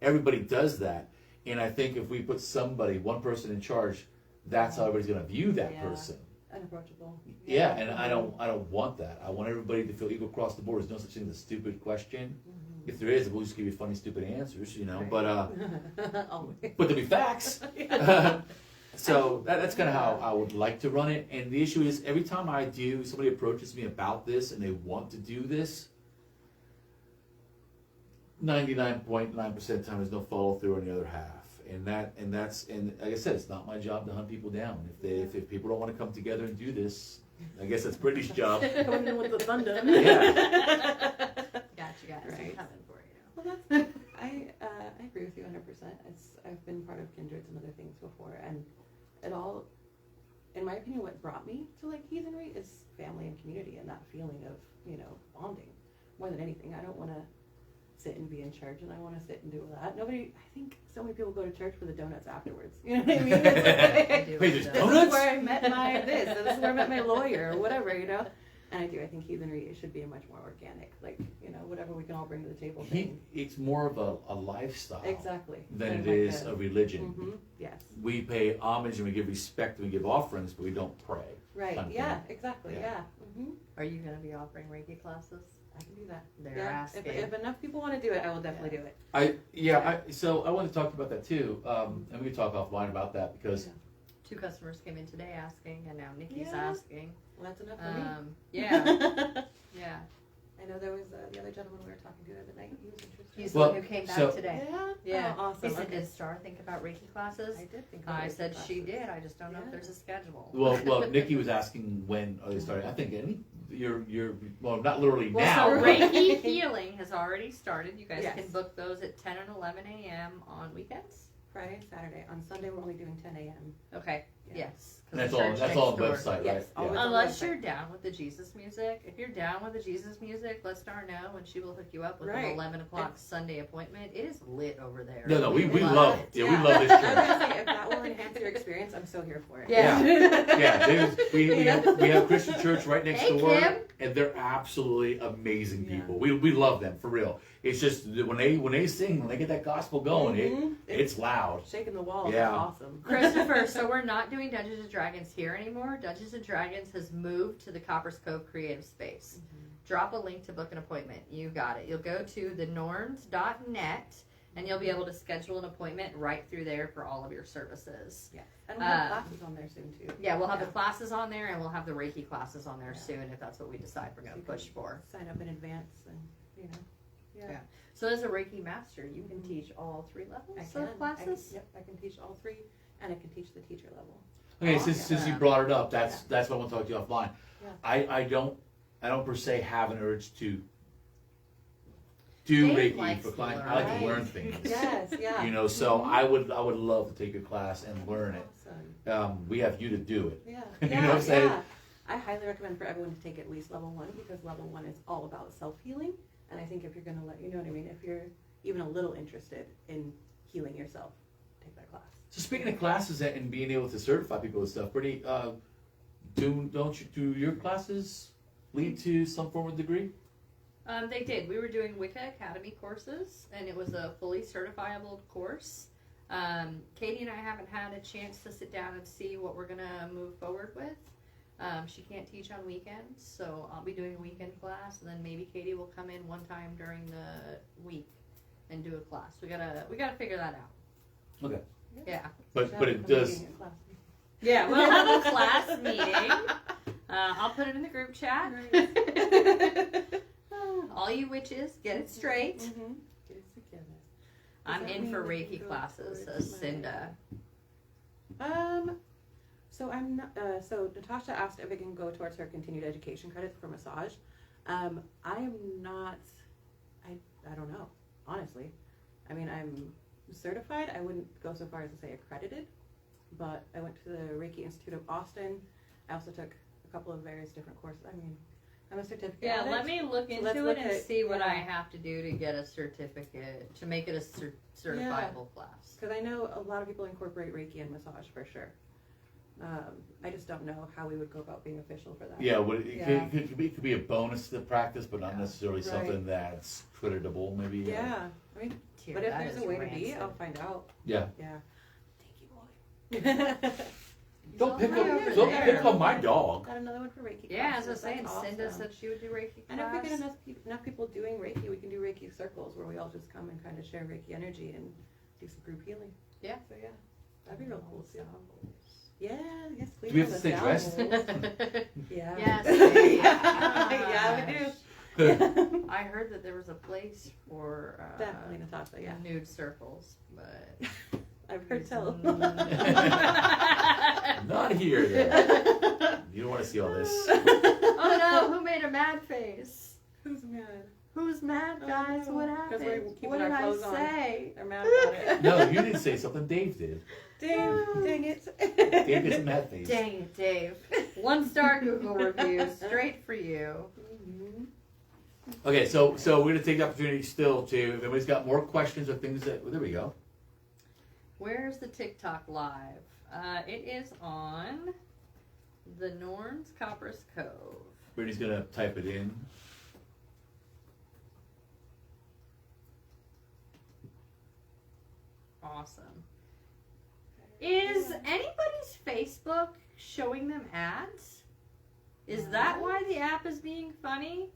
Everybody does that, and I think if we put one person in charge, that's how everybody's going to view that person. Unapproachable. Yeah, and I don't want that. I want everybody to feel equal across the board. There's no such thing as a stupid question. If there is, we'll just give you funny, stupid answers, Right. But there'll be facts. So that's kind of how I would like to run it. And the issue is, every time somebody approaches me about this and they want to do this, 99.9% of the time there's no follow through on the other half. And like I said, it's not my job to hunt people down. If people don't want to come together and do this, I guess that's Brittany's job. Coming in with the thunder. Yeah. Gotcha, guys. Right. I'm coming for you. Well, that's I agree with you 100%. I've been part of kindreds and other things before, and it all, in my opinion, what brought me to like heathenry is family and community and that feeling of bonding more than anything. I don't want to sit and be in church, and I want to sit and do that. I think so many people go to church for the donuts afterwards. You know what I mean? Wait, there's This donuts? is where I met this is where I met my lawyer, or whatever, And I think heathenry, it should be a much more organic, whatever we can all bring to the table thing. It's more of a lifestyle Exactly. than Kind it of is a religion. Mm-hmm. Yes. We pay homage and we give respect and we give offerings, but we don't pray. Right. Kind of Yeah. thing. Exactly. Yeah. Yeah. Mm-hmm. Are you going to be offering Reiki classes? I can do that. They're asking. If enough people want to do it, I will definitely do it. So I want to talk about that too, and we can talk offline about that because Yeah. 2 customers came in today asking, and now Nikki's Yeah. asking. Well, that's enough for me. Yeah. Yeah. I know there was the other gentleman we were talking to the other night. He was interested. He's Well, the one who came back so- today. Yeah. Yeah. Oh, awesome. He said, Okay. did Star think about Reiki classes? I did think. of I Reiki said she classes. did. I just don't know if Yeah. there's a schedule. well, Nikki was asking when are they starting. I think you're not literally Well, now. so Reiki healing has already started. You guys Yes. can book those at 10 and 11 a.m. on weekends. Friday and Saturday. On Sunday, we're only doing 10 a.m. Okay. Yeah. Yes. 'cause And that's the all. church That's next all on the door. website, Yes, right? always Yeah. on the Unless website. you're down with the Jesus music. If you're down with the Jesus music, let Star know and she will hook you up with Right. an 11 o'clock Sunday appointment. It is lit over there. No, we love love it. it. Yeah, we love this I was church. gonna say, if that will enhance your experience, I'm so here for it. Yeah. Yeah, we have a Christian church right next Hey, door, Kim. and they're absolutely amazing Yeah. people. We love them for real. It's just that when they sing, when they get that gospel going, Mhm. it's loud. Shaking the walls. Yeah. It's awesome. Christopher, so we're not doing Dungeons and Dragons here anymore. Dungeons and Dragons has moved to the Copperas Cove Creative Space. Drop a link to book an appointment. You got it. You'll go to thenorns.net and you'll be able to schedule an appointment right through there for all of your services. Yeah. And we'll have classes on there soon too. Yeah, we'll have the classes on there and we'll have the Reiki classes on there soon if that's what we decide we're going to You can push for. Sign up in advance and Yeah. So as a Reiki master, you can teach all 3 levels I of can. classes? I can teach all 3, and I can teach the teacher level. Okay, since you brought it up, that's what I want to talk to you offline. Yeah. I don't per se have an urge to do Dave Reiki likes for to clients. learn. I like to Right. learn things. Yes. Yeah. You know, so I would love to take your class and learn it. Awesome. We have you to do it. Yeah. You know Yeah, what I'm saying? yeah. I highly recommend for everyone to take at least level 1 because level 1 is all about self-healing. And I think if you're going to you know what I mean? If you're even a little interested in healing yourself, take that class. So speaking of classes and being able to certify people and stuff, Brittany, do your classes lead to some form of degree? They did. We were doing Wicca Academy courses, and it was a fully certifiable course. Katie and I haven't had a chance to sit down and see what we're going to move forward with. She can't teach on weekends, so I'll be doing a weekend class, and then maybe Katie will come in one time during the week and do a class. We gotta figure that out. Okay. Yeah. But it does. Yeah, we'll have a class meeting. I'll put it in the group chat. All you witches, get it straight. Mm-hmm. Get it together. I'm in for Reiki classes, says Cinda. So I'm not. So Natasha asked if it can go towards her continued education credits for massage. I am not. I don't know, honestly. I mean, I'm certified. I wouldn't go so far as to say accredited, but I went to the Reiki Institute of Austin. I also took a couple of various different courses. I mean, I'm a certificate. Yeah, addict. let me look into look it and at- see what yeah. I have to do to get a certificate, to make it a certifiable class. Because I know a lot of people incorporate Reiki and massage for sure. I just don't know how we would go about being official for that. Yeah, Yeah. It could be a bonus to the practice, but not necessarily Right. something that's creditable. Maybe. Yeah. I mean, Dear, but if that there's is a way to be, rancid. I'll find out. Yeah. Yeah. Thank you, boy. Don't He's pick all the way up. over Don't there. pick up my dog. Got another one for Reiki. Yeah, as I was classes. saying, That's Cinda awesome. said she would do Reiki And if we class. get enough people doing Reiki, we can do Reiki circles where we all just come and kind of share Reiki energy and do some group healing. Yeah. So yeah, that'd be real cool too. Yeah, yes, please. Do we have to let stay us dressed? know. Yeah. Yes. Yeah, we do. Yeah. I heard that there was a place for Definitely Natasha, yeah. nude circles, but I've heard tell. Not here yet. You don't want to see all this. Oh no, who made a mad face? Who's mad? Who's mad, Oh, guys? no. What 'Cause we're happened? keeping What our did I clothes on. say? They're mad about it. No, you didn't say something. Dave did. Dang it. Dave is a mad face. Dang it, Dave. 1-star Google review straight for you. Mhm. Okay, so we're gonna take the opportunity still to. If anybody's got more questions or things that. Well, there we go. Where's the TikTok live? It is on the Norns Copperas Cove. Brittany's gonna type it in. Awesome. Is anybody's Facebook showing them ads? Is that why the app is being funny?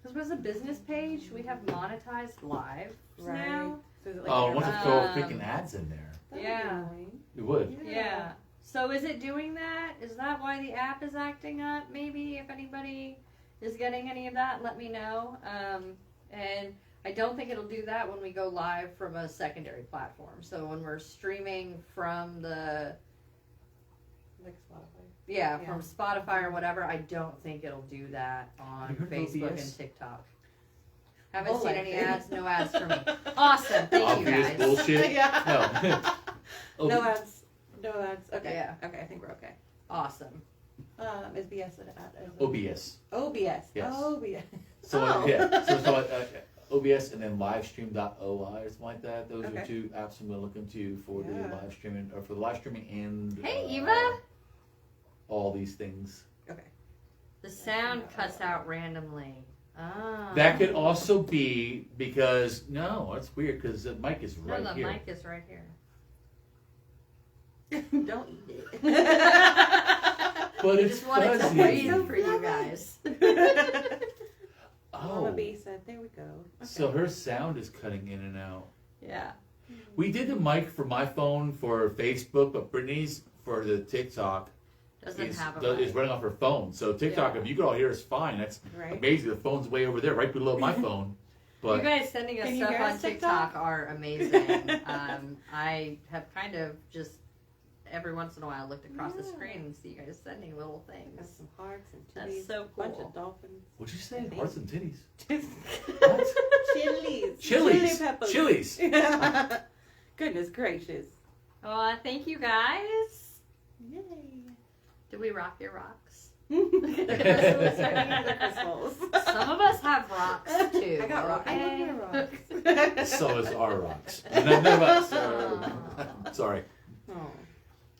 Because was a business page, we have monetized live now. So is it Oh, like once an it app? throw Um, freaking ads in there, That'd be Yeah. annoying. it would. Yeah. So is it doing that? Is that why the app is acting up? Maybe if anybody is getting any of that, let me know. And I don't think it'll do that when we go live from a secondary platform. So when we're streaming from the Like Spotify. yeah, Yeah. from Spotify or whatever, I don't think it'll do that on Have you heard of Facebook OBS? and TikTok. Haven't seen like any it. ads, no ads for me. Awesome, thank you Obvious guys. bullshit. Yeah. No. No ads. No ads. Okay. Yeah. Okay, I think we're okay. Awesome. Is BS an ad? OBS. OBS. Yes. OBS. So Oh. yeah, so OBS and then livestream.oi or something like that. Those are Okay. two apps I'm gonna look into for the Yeah. live streaming or for the live streaming and Hey, Eva. all these things. Okay. The sound cuts out randomly. Ah. That could also be because no, that's weird because the mic is No, right the here. mic is right here. Don't eat it. But I it's just wanted to fuzzy. breathe for you guys. Mama Oh, B said, there we go. Okay. so her sound is cutting in and out. Yeah. We did the mic for my phone for Facebook, but Brittany's for the TikTok Doesn't is, have a is mic. running off her phone. So TikTok, Yeah. if you could all hear us fine, that's Right? amazing. The phone's way over there, right below my phone. You But guys sending us Can you stuff hear on us, TikTok TikTok? are amazing. I have kind of just every once in a while looked across the Yeah. screen and see you guys sending little Got things. some hearts and That's titties. so Bunch cool. of dolphins. what'd you say? Thank Hearts and titties. What? Chilies. Chilies. Chili peppers. Chilies. Goodness gracious. Oh, thank you guys. Yay. Did we rock your rocks? They're gonna start eating the crystals. Some of us have rocks too. I got rocks. I love okay? your rocks. So is our rocks. None of us are. Sorry. Oh.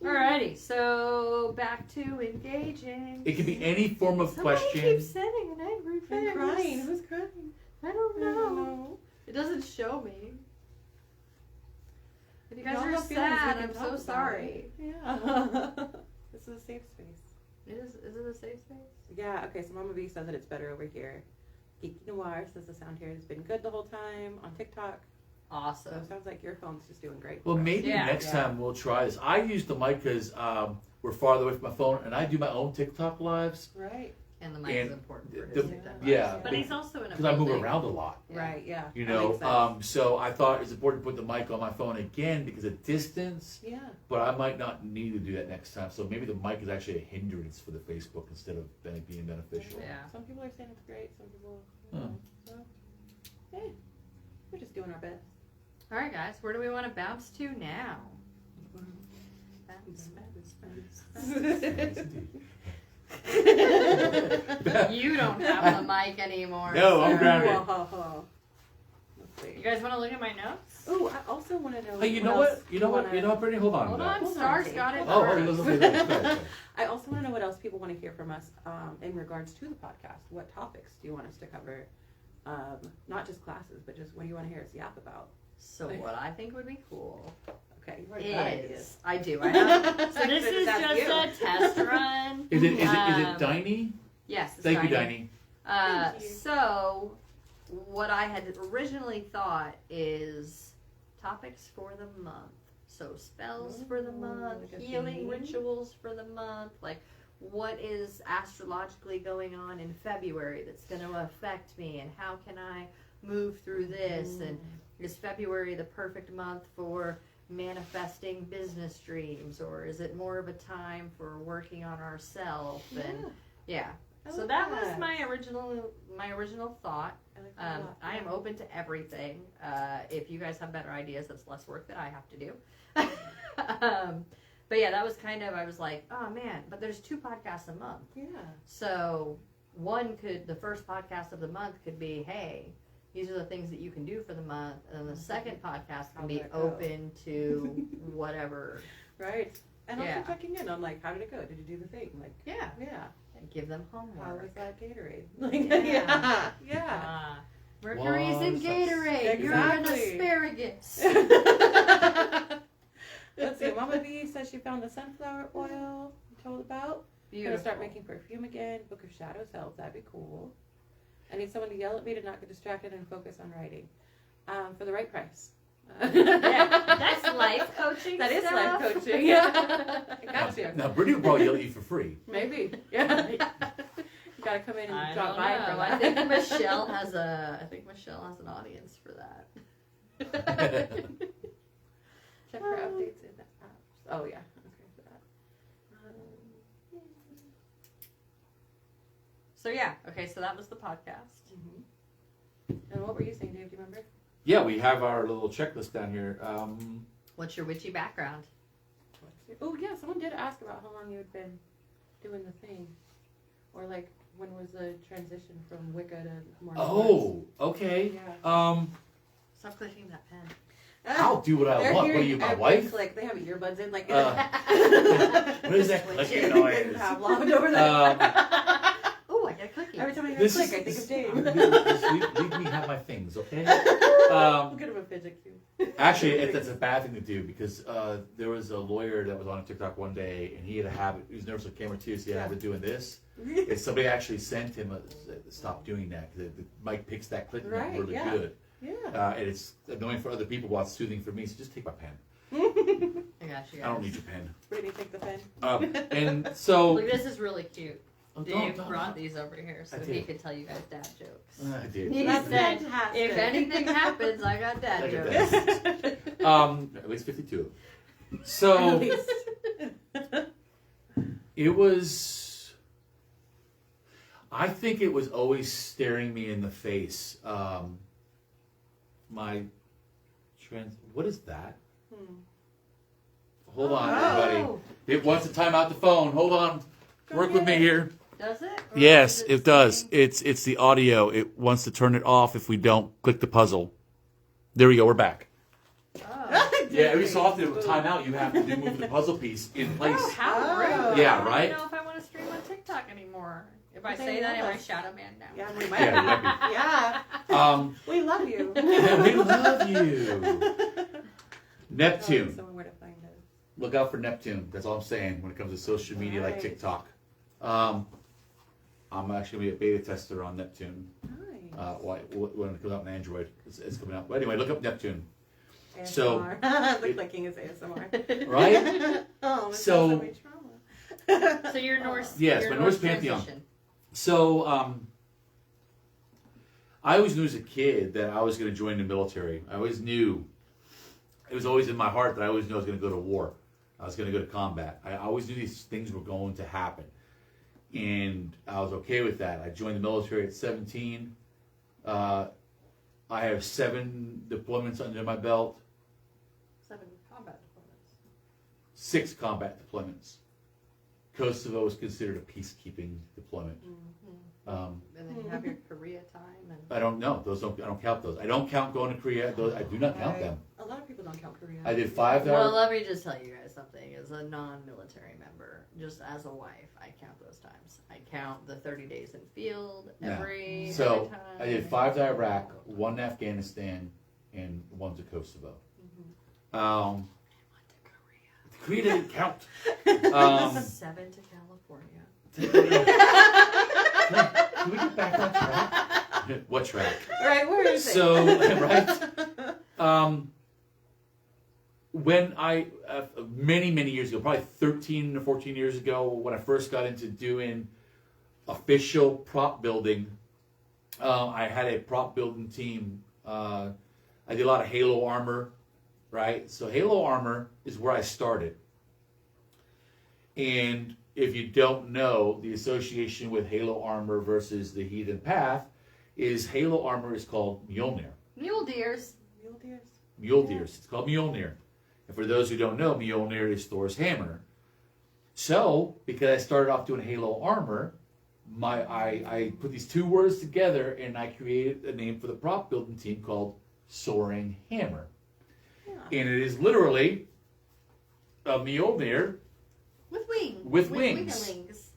Alrighty, so back to engaging. It can be any form of Somebody question. keeps sending an angry I'm face. crying. Who's crying? I don't I know. don't know. It doesn't show me. If you guys Y'all are have feelings, we sad, can I'm talk so about sorry. it. Yeah. This is a safe space. Is it a safe space? Yeah, okay, so Mama B says that it's better over here. Geeky Noir says the sound here has been good the whole time on TikTok. So Awesome. it sounds like your phone's just doing great. Well, for us. maybe Yeah. next time we'll try this. I use the mic because we're farther away from my phone, and I do my own TikTok lives. Right. And the mic And is important for the- his TikTok. yeah, But he's also in a because I move building. around a lot. Yeah. Right, yeah. You That know, makes sense. so I thought it's important to put the mic on my phone again because of distance, Yeah. but I might not need to do that next time. So maybe the mic is actually a hindrance for the Facebook instead of being beneficial. Yeah. Some people are saying it's great, some people, Huh. so, hey, we're just doing our best. All right, guys, where do we want to bounce to now? Bounce, bounce, bounce. You don't have the mic anymore. No, I'm sir. grounded. Let's see. You guys want to look at my notes? Oh, I also want to know. Hey, you know what? You know what, Brittany? Hold on. Hold now. on, Hold on, Star's Dave. got it Oh, first. okay, let's go. I also want to know what else people want to hear from us in regards to the podcast. What topics do you want us to cover? Not just classes, but just what do you want to hear us yap about? So what I think would be cool Okay, you've already got ideas. is I do. I have, so I this could've is asked just you. a test run. Is it Um, Diney? Yes. It's Thank you, Diney. Diney. Thank you. So what I had originally thought is topics for the month. So spells for the Ooh, month, like a healing theme? rituals for the month, like what is astrologically going on in February that's going to affect me, and how can I move through this, and is February the perfect month for manifesting business dreams, or is it more of a time for working on ourselves? And yeah, I so like that was my original thought. I like that a lot. I am open to everything. If you guys have better ideas, that's less work that I have to do. But yeah, that was kind of, I was like, oh man, but there's 2 podcasts a month. Yeah. So the first podcast of the month could be, hey, these are the things that you can do for the month. And then the second podcast can How'd be that go? open to whatever. Right. And also Yeah. checking in on like, how did it go? Did you do the thing? Like, Yeah. yeah. And give them How was homework. that Gatorade? Like, Yeah. yeah. Mercury's in Was- Gatorade. You're an Exactly. asparagus. Let's see. Mama B says she found the sunflower oil you told about. Beautiful. Gonna start making perfume again. Book of Shadows helps. That'd be cool. I need someone to yell at me to not get distracted and focus on writing. For the right price. Yeah, that's life coaching. That is stuff. life coaching. Yeah. I got you. Now, Brittany will probably yell at you for free. Maybe. Yeah. You gotta come in and I drop don't by know. for I that. think Michelle has an audience for that. Check for updates in the apps. Oh yeah. Okay for that. So yeah, okay, so that was the podcast. And what were you saying, Dave? Do you remember? Yeah, we have our little checklist down here. What's your witchy background? Oh yeah, someone did ask about how long you had been doing the thing, or like when was the transition from Wicca to Mormon? Oh, okay. Yeah. Stop clicking that pen. I'll do what I They're want. What are hearing you, my every wife? Click. They have earbuds in, like. What is that clicking noise? Pavlov over there. Oh, I got a cookie. Every time I hear This click, is, I think this, of Dave. leave me have my things, okay? We'll get him a fidget cube. Actually, that's a bad thing to do because there was a lawyer that was on TikTok one day, and he had a habit. He was nervous with camera too, so he had a habit of doing this. And somebody actually sent him stop doing that because the mic picks that clicking up Right, really yeah. good. Yeah. And it's annoying for other people while it's soothing for me. So just take my pen. I got you guys. I don't need your pen. Brittany, take the pen. And so Look, this is really cute. Oh, Dave don't. brought these over here so I he did. could tell you guys dad jokes. I did. He That's said, fantastic. if anything happens, I got dad I got jokes. At least 52. So At least. it was. I think it was always staring me in the face. What is that? Hold on, everybody. Oh, It wants to time out the phone. Hold on. Work with me here. Does it? Or Yes, is it does. saying- It's the audio. It wants to turn it off if we don't click the puzzle. There we go. We're back. Oh. Yeah, every so often with timeout, you have to move the puzzle piece in place. Oh, how rude. Yeah, I right? don't know if I want to stream on TikTok anymore. If I But they say that, am love I us. shadow man now? Yeah, we might. Yeah, you might be. Yeah, we love you. Yeah, we love you. Neptune. Someone where to find us. Look out for Neptune. That's all I'm saying when it comes to social media like Nice. TikTok. I'm actually going to be a beta tester on Neptune. Nice. When it comes out on Android, it's coming out. But anyway, look up Neptune. So- ASMR. The clicking is ASMR. Right? Oh, this So- so much trauma. So you're Norse. Yes, you're but Norse Pantheon. transition. So, I always knew as a kid that I was going to join the military. I always knew, it was always in my heart that I always knew I was going to go to war. I was going to go to combat. I always knew these things were going to happen. And I was okay with that. I joined the military at 17. I have 7 deployments under my belt, 7 combat deployments. 6 combat deployments. Kosovo is considered a peacekeeping deployment. And then you have your Korea time. And I don't know. I don't count those. I don't count going to Korea. Those, I do not count them. A lot of people don't count Korea. I did 5 well, hours. let me just tell you guys something. As a non-military member, just as a wife, I count those times. I count the 30 days in field Yeah. every So time. I did 5 to Iraq, 1 to Afghanistan, and 1 to Kosovo. One to Korea didn't count. Korea. 7 to California. Can we get back on track? What track? Right, where is it? So, right. When I, many years ago, probably 13 or 14 years ago, when I first got into doing official prop building, I had a prop building team. I did a lot of Halo armor, right? So Halo armor is where I started. And if you don't know, the association with Halo armor versus the Heathen Path is Halo armor is called Mjolnir. Mule deers. Mule deers. Mjolnir. It's called Mjolnir. And for those who don't know, Mjolnir is Thor's hammer. So, because I started off doing Halo armor, I put these 2 words together and I created a name for the prop building team called Soaring Hammer. Yeah. And it is literally a Mjolnir. With wings. With wings. winglings.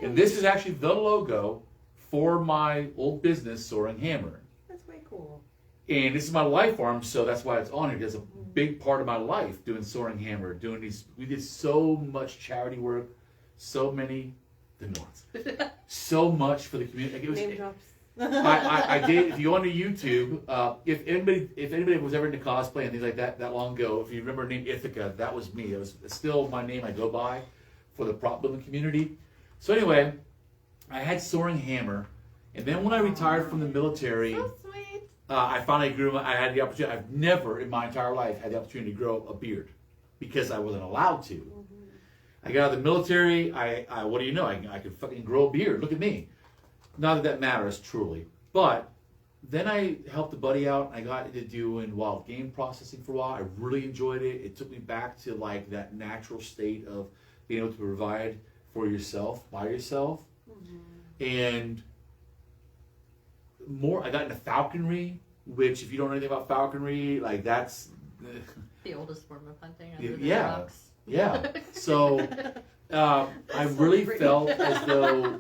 And this is actually the logo for my old business, Soaring Hammer. That's way cool. And this is my life arm, so that's why it's on here. It's a big part of my life doing Soaring Hammer, doing these. We did so much charity work, so many, the Norns, so much for the community. Like it was, Name drops. I did. If you go onto YouTube, if anybody was ever into cosplay and things like that long ago, if you remember the name Ithaca, that was me. It was still my name I go by for the prop building community. So anyway, I had Soaring Hammer, and then when I retired from the military, So sweet. I finally grew. I had the opportunity. I've never in my entire life had the opportunity to grow a beard because I wasn't allowed to. I got out of the military. I what do you know? I could fucking grow a beard. Look at me. Not that matters truly, but then I helped a buddy out. I got into doing wild game processing for a while. I really enjoyed it. It took me back to like that natural state of being able to provide for yourself by yourself, and more. I got into falconry, which if you don't know anything about falconry, like that's The oldest form of hunting under the yeah. rocks. Yeah. So I really felt as though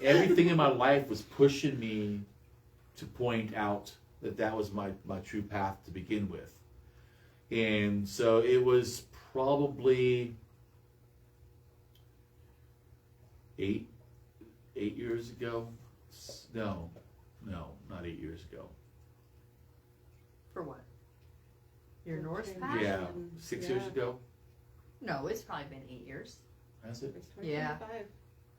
everything in my life was pushing me to point out that that was my true path to begin with. And so it was probably 8 years ago. No, not 8 years ago. For what? Your Norse Okay. path? Yeah, 6 years Yeah. ago. No, it's probably been 8 years. That's it. It's Yeah. 2025.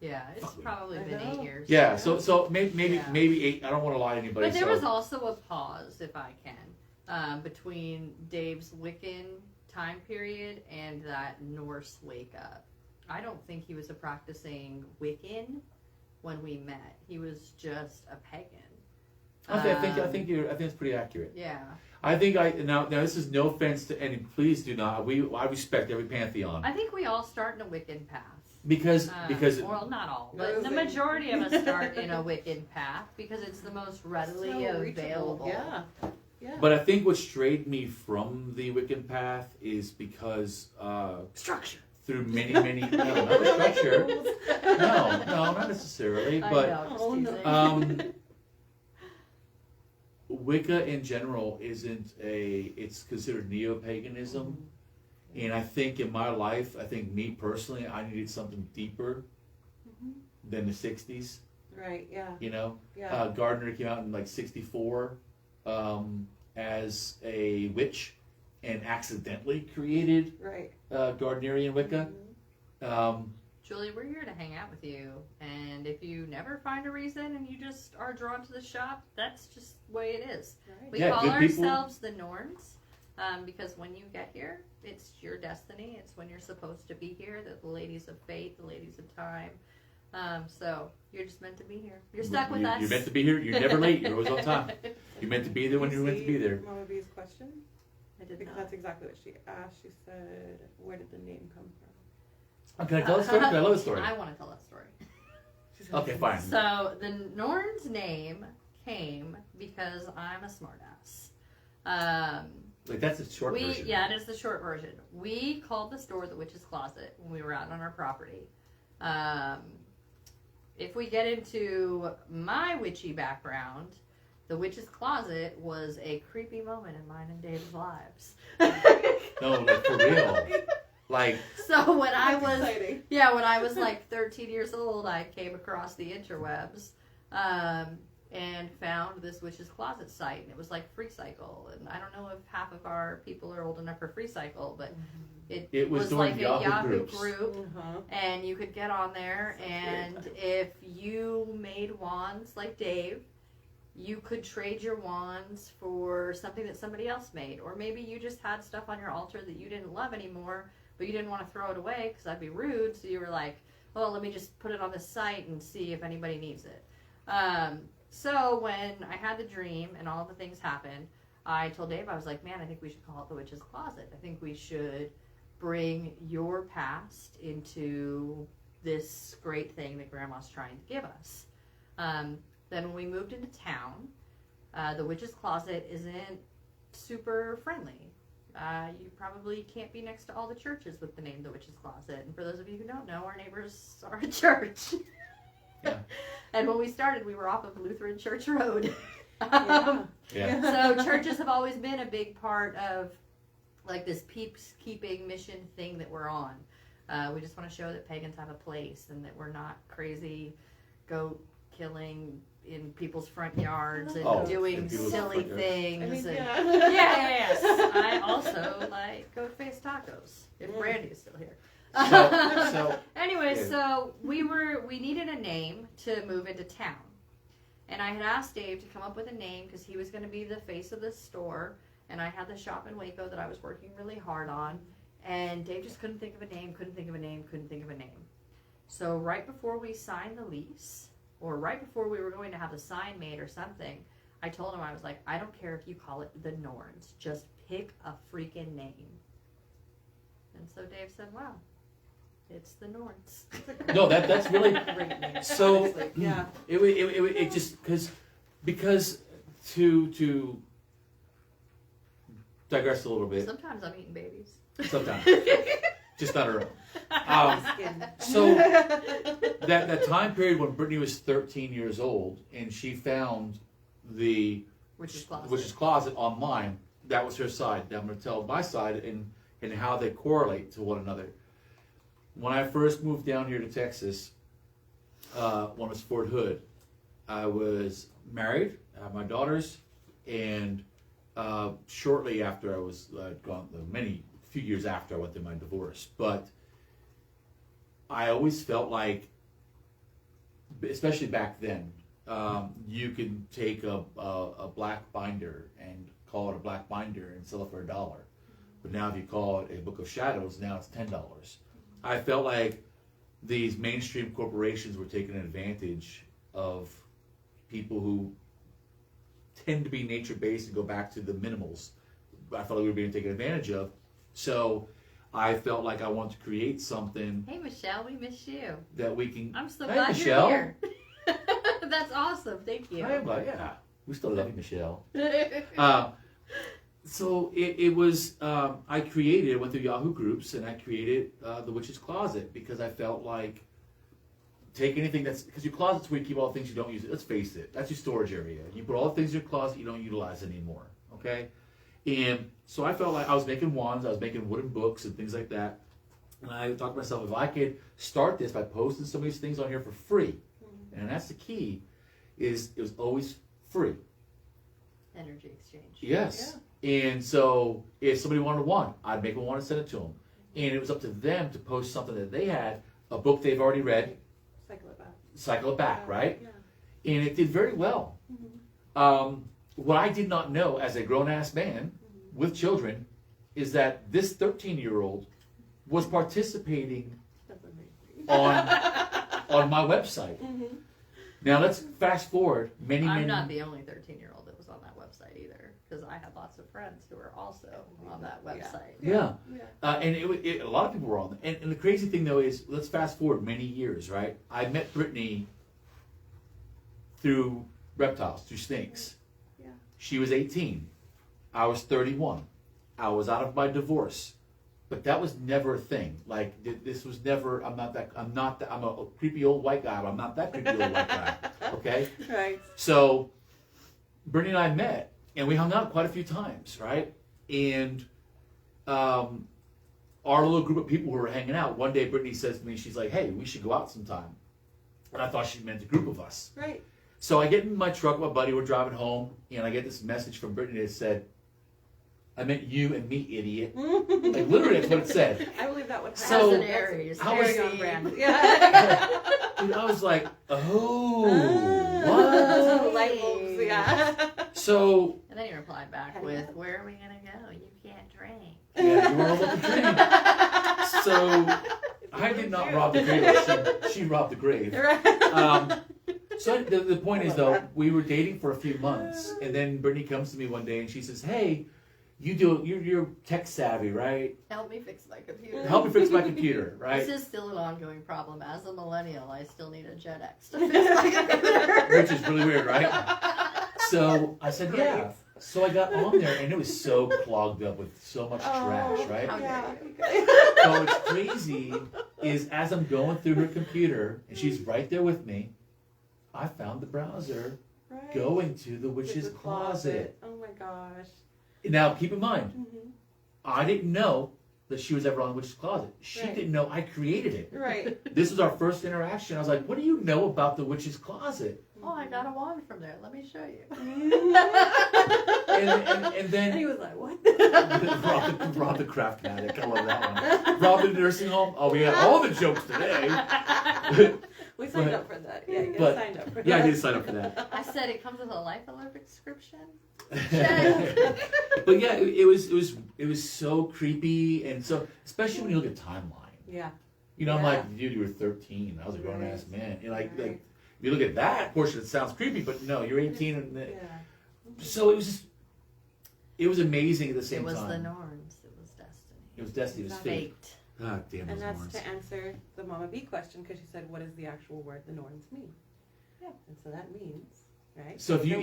Yeah, it's Fuck me. probably I been know. 8 years. Yeah. So maybe Yeah. maybe 8. I don't want to lie to anybody. But there so. was also a pause, if I can, between Dave's Wiccan time period and that Norse wake up. I don't think he was a practicing Wiccan when we met. He was just a pagan. I think it's pretty accurate. Yeah. I think now this is no offense to any. Please do not. I respect every pantheon. I think we all start in a Wiccan path. Because well, not all, but the majority of us start in a Wiccan path because it's the most readily available. Yeah. Yeah. But I think what strayed me from the Wiccan path is because Structure. through many no, not the structure. No, not necessarily. But Wicca in general it's considered neo-paganism. And I think in my life, me personally, I needed something deeper than the 60s. Right, yeah. You know? Yeah. Gardner came out in like 64 as a witch and accidentally created Gardnerian Wicca. Julie, we're here to hang out with you, and if you never find a reason and you just are drawn to the shop, that's just the way it is. Right. We call ourselves the Norns, because when you get here, it's your destiny. It's when you're supposed to be here. The ladies of fate, the ladies of time. So you're just meant to be here. You're stuck with us. You're meant to be here. You're never late. You're always on time. You're meant to be there when you're meant to be there. Mama B's question? I did because not. that's exactly what she asked. She said, "Where did the name come from?" Oh, can I tell the story? I love the story. I want to tell that story. Okay, fine. So the Norns name came because I'm a smartass. Like that's the short version. Yeah, it is the short version. We called the store the Witch's Closet when we were out on our property. If we get into my witchy background, the Witch's Closet was a creepy moment in mine and Dave's lives. No, like for real. Like so when I was exciting. when I was like 13 years old, I came across the interwebs and found this Witch's Closet site, and it was like Free Cycle, and I don't know if half of our people are old enough for Free Cycle, but it was like a Yahoo group, and you could get on there, and if you made wands like Dave, you could trade your wands for something that somebody else made, or maybe you just had stuff on your altar that you didn't love anymore, but you didn't want to throw it away because that'd be rude, so you were like, well, let me just put it on this site and see if anybody needs it. So when I had the dream and all the things happened, I told Dave, I was like, man, I think we should call it the Witch's Closet. I think we should bring your past into this great thing that Grandma's trying to give us. Then when we moved into town, the Witch's Closet isn't super friendly. You probably can't be next to all the churches with the name The Witch's Closet. And for those of you who don't know, our neighbors are a church. Yeah. And when we started, we were off of Lutheran Church Road. Yeah. So churches have always been a big part of like this peacekeeping mission thing that we're on. We just want to show that pagans have a place and that we're not crazy goat killing in people's front yards and doing silly things. Yes. I also like goat-faced tacos. If Brandy is still here. So we needed a name to move into town. And I had asked Dave to come up with a name because he was going to be the face of the store. And I had the shop in Waco that I was working really hard on. And Dave just couldn't think of a name. So right before we signed the lease, or right before we were going to have the sign made or something, I told him, I was like, I don't care if you call it the Norns. Just pick a freaking name. And so Dave said, wow, it's the Norns. No, that's really great name. So yeah. It just because to digress a little bit. Sometimes I'm eating babies. Sometimes, just not her own. So that time period when Brittany was 13 years old and she found the Witch's Closet online, that was her side. Now I'm going to tell my side and how they correlate to one another. When I first moved down here to Texas, when I was Fort Hood, I was married, I had my daughters, and shortly after I was gone, few years after I went through my divorce. But I always felt like, especially back then, you could take a black binder and call it a black binder and sell it for $1. But now if you call it a Book of Shadows, now it's $10. I felt like these mainstream corporations were taking advantage of people who tend to be nature-based and go back to the minimals. I felt like we were being taken advantage of. So I felt like I wanted to create something Hey, Michelle, we miss you. that we can... I'm so Hey, glad Michelle. you're here. That's awesome. Thank you. I'm like, yeah, we still love you, Michelle. So it was, I went through Yahoo groups, and I created the Witch's Closet because I felt like take anything because your closet's where you keep all the things you don't use. Let's face it, that's your storage area. You put all the things in your closet you don't utilize anymore, okay? And so I felt like I was making wands, I was making wooden books and things like that. And I thought to myself, if I could start this by posting some of these things on here for free, and that's the key, is it was always free. Energy exchange. Yes. Yeah. And so if somebody wanted a wand, I'd make a wand and send it to them. And it was up to them to post something that they had, a book they've already read. Cycle it back, right? Yeah. And it did very well. What I did not know as a grown-ass man with children is that this 13-year-old was participating on my website. Now let's fast forward many. I'm not the only 13-year-old that was on that website either, because I had lots of friends who were also on that website. Yeah. And a lot of people were on. And the crazy thing though is, let's fast forward many years, right? I met Brittany through reptiles, through snakes. Yeah. She was 18. I was 31. I was out of my divorce. But that was never a thing. Like, this was never, I'm a creepy old white guy, but I'm not that creepy old white guy. Okay? Right. So, Brittany and I met, and we hung out quite a few times, right? And our little group of people who were hanging out, one day Brittany says to me, she's like, hey, we should go out sometime. And I thought she meant a group of us. Right. So I get in my truck with my buddy, we're driving home, and I get this message from Brittany that said, I meant you and me, idiot. Like, literally, that's what it said. I believe that would happen. So, as an Aries. I was on brand. Yeah. Dude, I was like, what? Light bulbs, yeah. So... And then he replied back with, where are we going to go? You can't drink. Yeah, you weren't able to drink. So, I did not rob the grave. She robbed the grave. So the point is, though, we were dating for a few months, and then Brittany comes to me one day, and she says, hey, you're tech savvy, right? Help me fix my computer. Help me fix my computer, right? This is still an ongoing problem. As a millennial, I still need a Gen X to fix my computer. Which is really weird, right? So I said, yeah. So I got on there, and it was so clogged up with so much trash, right? How dare you. So what's crazy is as I'm going through her computer, and she's right there with me, I found the browser going to the witch's closet. Oh my gosh. Now, keep in mind, I didn't know that she was ever on the witch's closet. She didn't know I created it. Right. This was our first interaction. I was like, what do you know about the witch's closet? Oh, I got a wand from there. Let me show you. And then... And he was like, what? Rob the Craftmatic. I love that one. Rob the nursing home. Oh, we had all the jokes today. We signed up for that. Yeah, you but, signed up for that. Yeah, I did sign up for that. I said it comes with a life alert subscription. But yeah, it was so creepy, and so especially when you look at timeline. Yeah. You know, I'm like, dude, you were 13. I was a grown ass man. And like if you look at that portion, it sounds creepy, but no, you're 18, and so it was amazing at the same time. It was the Norns. It was destiny. It was destiny. It was fate. Ah, damn those And that's Norns. to answer the Mama B question, because she said, what does the actual word the Norns mean? Yeah. And so that means, right? So if you,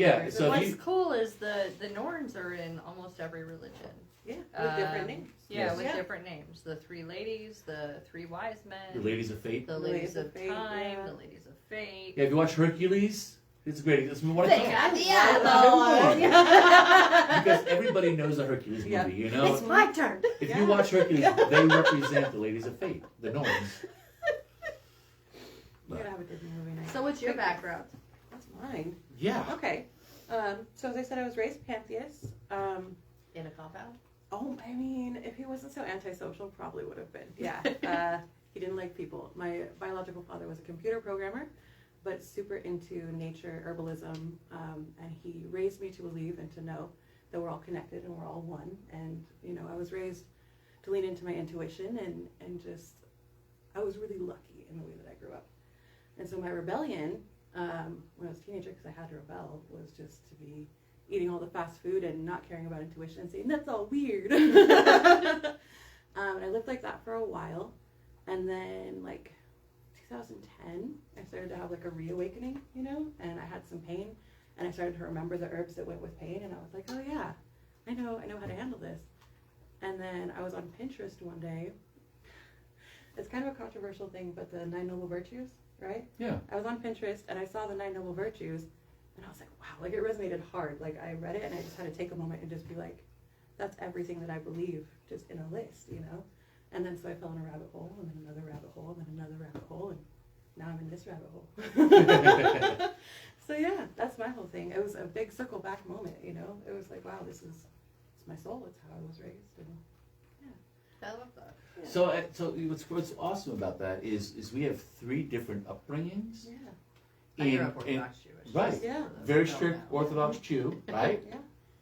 What's cool is the Norns are in almost every religion. Yeah, with different names. Yeah, with different names. The three ladies, the three wise men. The ladies of fate. The ladies of time, the ladies of fate. Yeah, if you watch Hercules, it's great. It's one They got the apple. Because everybody knows a Hercules movie, you know? It's my turn. If you watch Hercules, they represent the ladies of fate, the Norns. You're going to have a Disney movie night. So what's your background? That's mine. Yeah. Okay. So as I said, I was raised pantheist. In a compound? Oh, I mean, if he wasn't so antisocial, probably would have been. Yeah. He didn't like people. My biological father was a computer programmer, but super into nature, herbalism, and he raised me to believe and to know that we're all connected and we're all one. And, you know, I was raised to lean into my intuition and just, I was really lucky in the way that I grew up. And so my rebellion, when I was a teenager, because I had to rebel, was just to be eating all the fast food and not caring about intuition and saying, that's all weird. And I lived like that for a while. And then like 2010, I started to have like a reawakening, you know, and I had some pain and I started to remember the herbs that went with pain. And I was like, oh yeah, I know how to handle this. And then I was on Pinterest one day. It's kind of a controversial thing, but the 9 Noble Virtues, right? Yeah. I was on Pinterest and I saw the 9 Noble Virtues and I was like, wow, like it resonated hard. Like I read it and I just had to take a moment and just be like, that's everything that I believe just in a list, you know? And then so I fell in a rabbit hole and then another rabbit hole and then another rabbit hole and now I'm in this rabbit hole. So yeah, that's my whole thing. It was a big circle back moment, you know? It was like, wow, it's my soul. It's how I was raised. And I love that. yeah. So what's awesome about that is we have 3 different upbringings. Yeah. I grew And- up Orthodox Jewish. right. just Yeah. for those Very who don't strict know. Orthodox Jew, right? Yeah.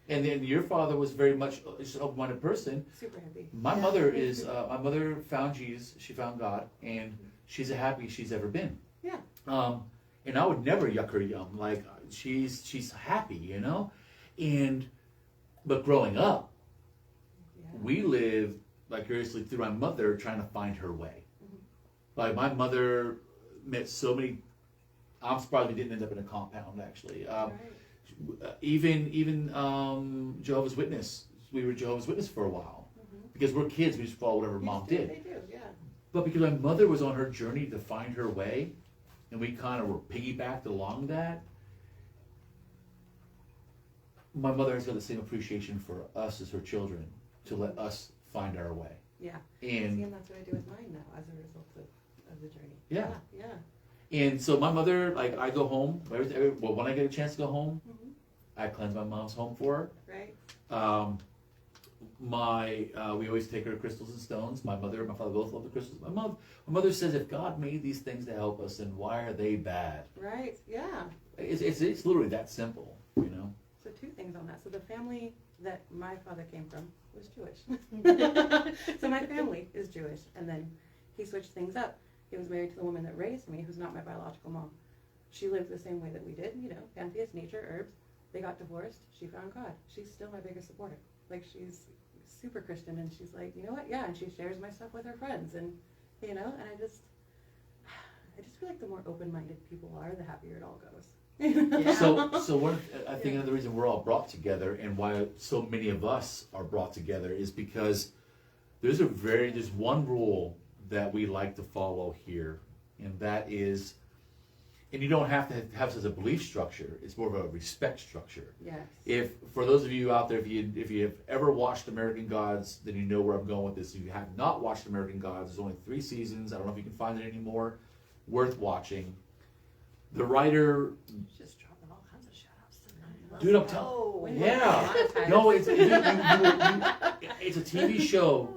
And then your father was very much just an open-minded person. Super happy. My Yeah. mother is, my mother found Jesus, she found God, and she's the happiest she's ever been. Yeah. And I would never yuck her yum, like, she's happy, you know? But growing up, Yeah. we lived vicariously through my mother trying to find her way. Mhm. Like, my mother met so many, I'm surprised we didn't end up in a compound, actually. Right. Even Jehovah's Witness, we were Jehovah's Witness for a while. Mhm. Because we're kids, we just follow whatever You mom just do what did. They do, yeah. But because my mother was on her journey to find her way, and we kind of were piggybacked along that, my mother has got the same appreciation for us as her children to let us find our way. Yeah. See, And and that's what I do with mine now as a result of the journey. Yeah. Yeah. and so my mother, like, I go home, when I get a chance to go home, Mhm. I cleanse my mom's home for her. Right. We always take her to crystals and stones. My mother and my father both love the crystals. My mother says, if God made these things to help us, then why are they bad? Right. Yeah. It's literally that simple, you know? So 2 things on that. So the family that my father came from was Jewish. So my family is Jewish. And then he switched things up. He was married to the woman that raised me, who's not my biological mom. She lived the same way that we did, you know, pantheist, nature, herbs. They got divorced. She found God. She's still my biggest supporter. Like, she's super Christian, and she's like, you know what? Yeah, and she shares my stuff with her friends, and, you know, and I just feel like the more open-minded people are, the happier it all goes. Yeah. So I think another reason we're all brought together and why so many of us are brought together is because there's one rule that we like to follow here, and that is, and you don't have to have such a belief structure, it's more of a respect structure. Yes. For those of you out there, if you have ever watched American Gods, then you know where I'm going with this. If you have not watched American Gods, there's only 3 seasons. I don't know if you can find it anymore. Worth watching. The writer, Just dropping all kinds of shout outs tonight. Dude, I'm Let's telling- go. When Yeah. Monetize. no, it's a TV show,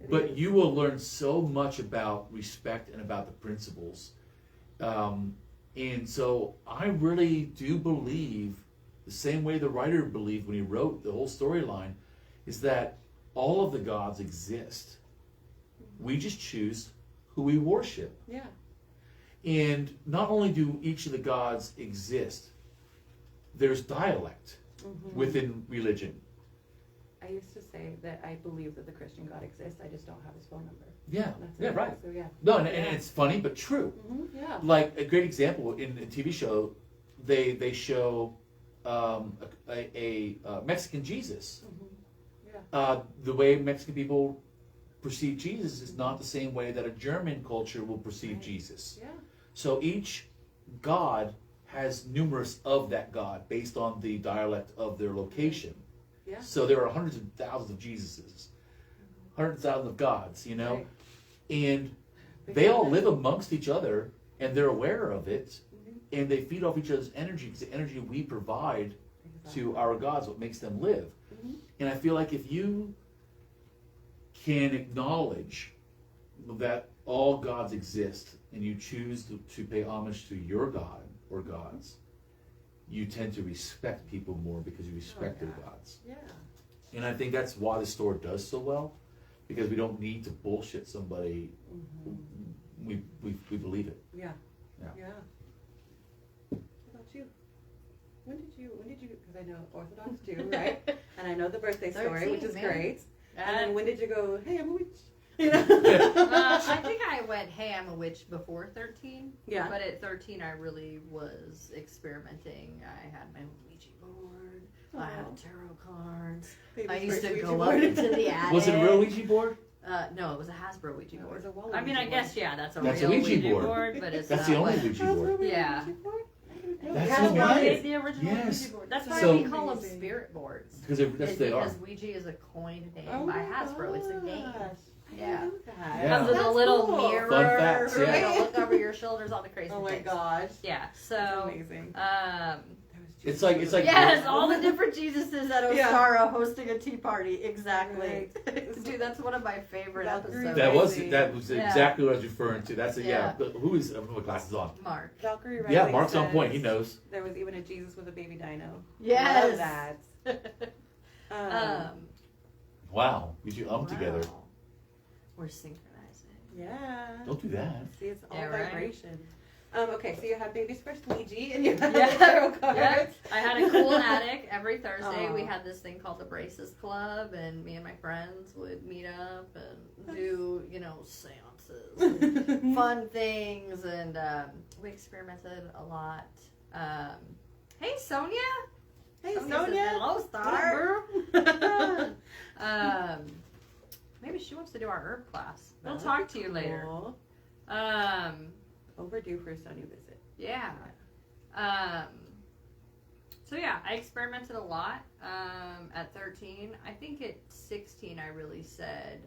but you will learn so much about respect and about the principles. And so I really do believe, the same way the writer believed when he wrote the whole storyline, is that all of the gods exist. We just choose who we worship. Yeah. And not only do each of the gods exist, there's dialect Mhm. within religion. I used to say that I believe that the Christian God exists. I just don't have his phone number. Yeah, That's yeah, it. right. So yeah. No, and Yeah. it's funny but true. Yeah. Like a great example in a TV show, they show a Mexican Jesus. Yeah. The way Mexican people perceive Jesus is not the same way that a German culture will perceive Right. Jesus. Yeah. So each god has numerous of that god based on the dialect of their location. Yeah. So there are hundreds of thousands of Jesuses, hundreds of thousands of gods, you know, Right. and they all live amongst each other, and they're aware of it, Mhm. and they feed off each other's energy because the energy we provide Exactly. to our gods what makes them live. Mhm. And I feel like if you can acknowledge that all gods exist and you choose to pay homage to your god or gods, you tend to respect people more because you respect their yeah. gods. Yeah. And I think that's why the store does so well, because we don't need to bullshit somebody. Mhm. We believe it. Yeah. Yeah. Yeah. What about you? When did you, because I know Orthodox know the birthday story, 13, which is man. great. And then when did you go, hey, I'm a witch? I think I went, hey, I'm a witch before 13. Yeah. But at 13, I really was experimenting. I had my own Ouija board. I had tarot cards. I used to go up into the attic. Was it a real Ouija board? No, it was a Hasbro Ouija No, it board. was a wall I mean, Ouija I guess, yeah, that's a That's real a Ouija Ouija board. board, but it's That's not the only what- Ouija board. Yeah. That's Hasbro so nice. is the original Yes. Ouija board. That's why So- we call them spirit boards. Because that's It's they are. because Ouija is a coined name Oh by my Hasbro. It's a game. gosh. I Yeah. didn't know that. Yeah. Comes with a That's little cool. mirror. Fun facts, for you yeah. to look over your shoulders, all the crazy Oh my things. gosh. Yeah. That's So, amazing. It's like yes, all the different Jesuses at Yeah. Ostara hosting a tea party. Exactly. Right. Dude, that's one of my favorite Valkyrie episodes. that was Yeah. exactly what I was referring to. That's Yeah. Who is? I'm with glasses on. Mark. Valkyrie Yeah, Riley Mark's on point. He says knows. There was even a Jesus with a baby dino. Yes. Love that. Wow, you two together. Wow. We're synchronizing. Yeah. Don't do that. See, it's all Yeah, right. vibration. Okay, so you had baby's first Ouija and you had Yeah. tarot cards. Yeah. I had a cool attic. Every Thursday we Aw. had this thing called the Braces Club, and me and my friends would meet up and do, seances and fun things, and we experimented a lot. Hey, Sonia! Hey, Sonia says, Sonia. hello, star! Maybe she wants to do our herb class. We'll That'd talk be to you later. cool. Overdue for a Sonia visit. Yeah. So yeah, I experimented a lot at 13. I think at 16 I really said,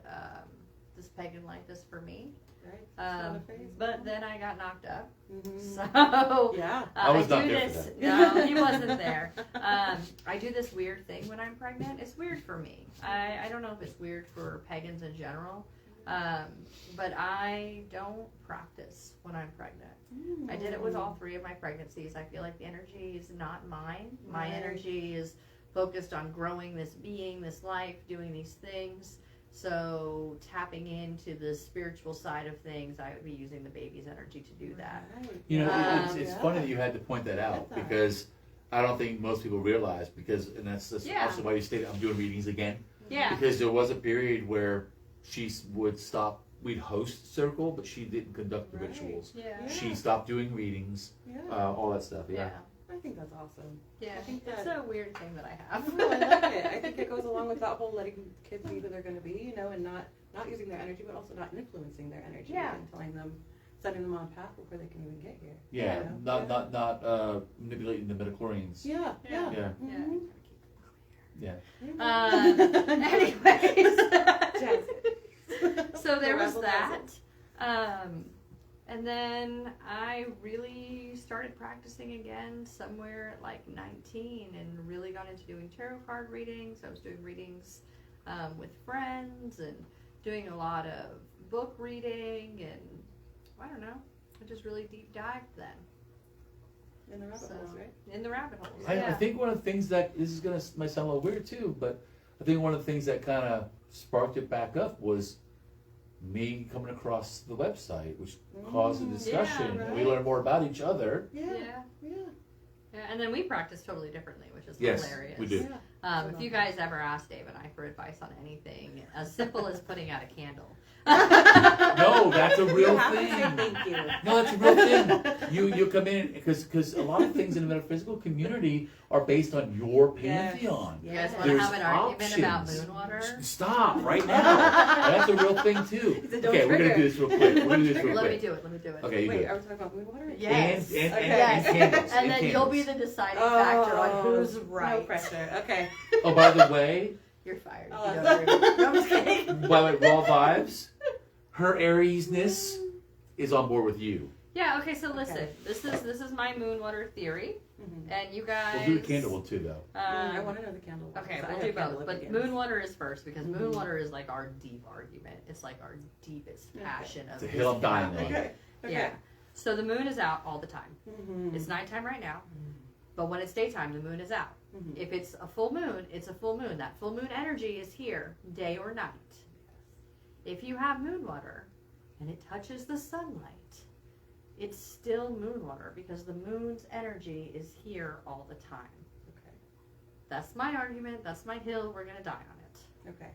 this pagan life is for me. Right. But then I got knocked up. Mm-hmm. So Yeah. I was do not there for this. that. No, he wasn't there. I do this weird thing when I'm pregnant. It's weird for me. I don't know if it's weird for pagans in general. But I don't practice when I'm pregnant. I did it with all 3 of my pregnancies. I feel like the energy is not mine. My Right. energy is focused on growing this being, this life, doing these things. So tapping into the spiritual side of things, I would be using the baby's energy to do that. Right. You know, it's Yeah. funny that you had to point that out That's all right. because I don't think most people realize and that's Yeah. also why you stated I'm doing readings again. Yeah. Because there was a period where she would stop. We'd host circle, but she didn't conduct the Right. rituals. Yeah. Yeah. She stopped doing readings, Yeah. all that stuff. Yeah. I think that's awesome. Yeah. I think It's that- a weird thing that I I have. love it. I think it goes along with that whole letting kids be who they're going to be, and not using their energy, but also not influencing their energy Yeah. and setting them on a path before they can even get here. Yeah, Yeah. not manipulating the midichlorians. Yeah. Yeah. Yeah. Mhm. Yeah. Anyways. Jazz. So there was Rebel that. dazzle. And then I really started practicing again somewhere at like 19 and really got into doing tarot card readings. I was doing readings with friends and doing a lot of book reading, and I don't know, I just really deep dived then. In the rabbit holes, right? In the rabbit holes. I Yeah. think one of the things that might sound a little weird too, but I think one of the things that kind of sparked it back up was me coming across the website, which caused a discussion. Yeah, and we right. learned more about each other. Yeah. Yeah. Yeah, and then we practice totally differently, which is Yes, hilarious. we do. If you guys ever ask Dave and I for advice on anything, as simple as putting out a candle. No, that's a real You have to say thing. thank you. No, that's a real thing. You come in because a lot of things in the metaphysical community are based on your pantheon. You guys want There's to have an argument about options. moon water? Stop right now. That's a real thing too. He said, "Don't Okay, we're gonna trigger." do this real quick. We're gonna do this real Let me quick. do it. Let me do it. Okay, you do Wait, it. are we talking about moon water? Yes. And Okay. candles. And and then you'll be candles. the deciding factor on who's No right. pressure. Okay. Oh, by the way, You're fired. Oh, You don't agree. No, I'm just kidding. by the way, raw vibes. Her Ariesness is on board with you. Yeah. Okay. So listen, Okay. this is my moon water theory, Mm-hmm. and you guys. We'll do the candle one too, though. I want to know the candle. one, Okay, because I we'll have do candle both. But begins. moon water is first because moon Mhm. water is like our deep argument. It's like our deepest Okay. passion of It's a hill I'm dying this on. Okay. Okay. Yeah. So the moon is out all the time. Mm-hmm. It's nighttime right now, but when it's daytime, the moon is out. Mm-hmm. If it's a full moon, it's a full moon. That full moon energy is here, day or night. If you have moon water and it touches the sunlight, it's still moon water because the moon's energy is here all the time. Okay. That's my argument. That's my hill. We're gonna die on it. Okay.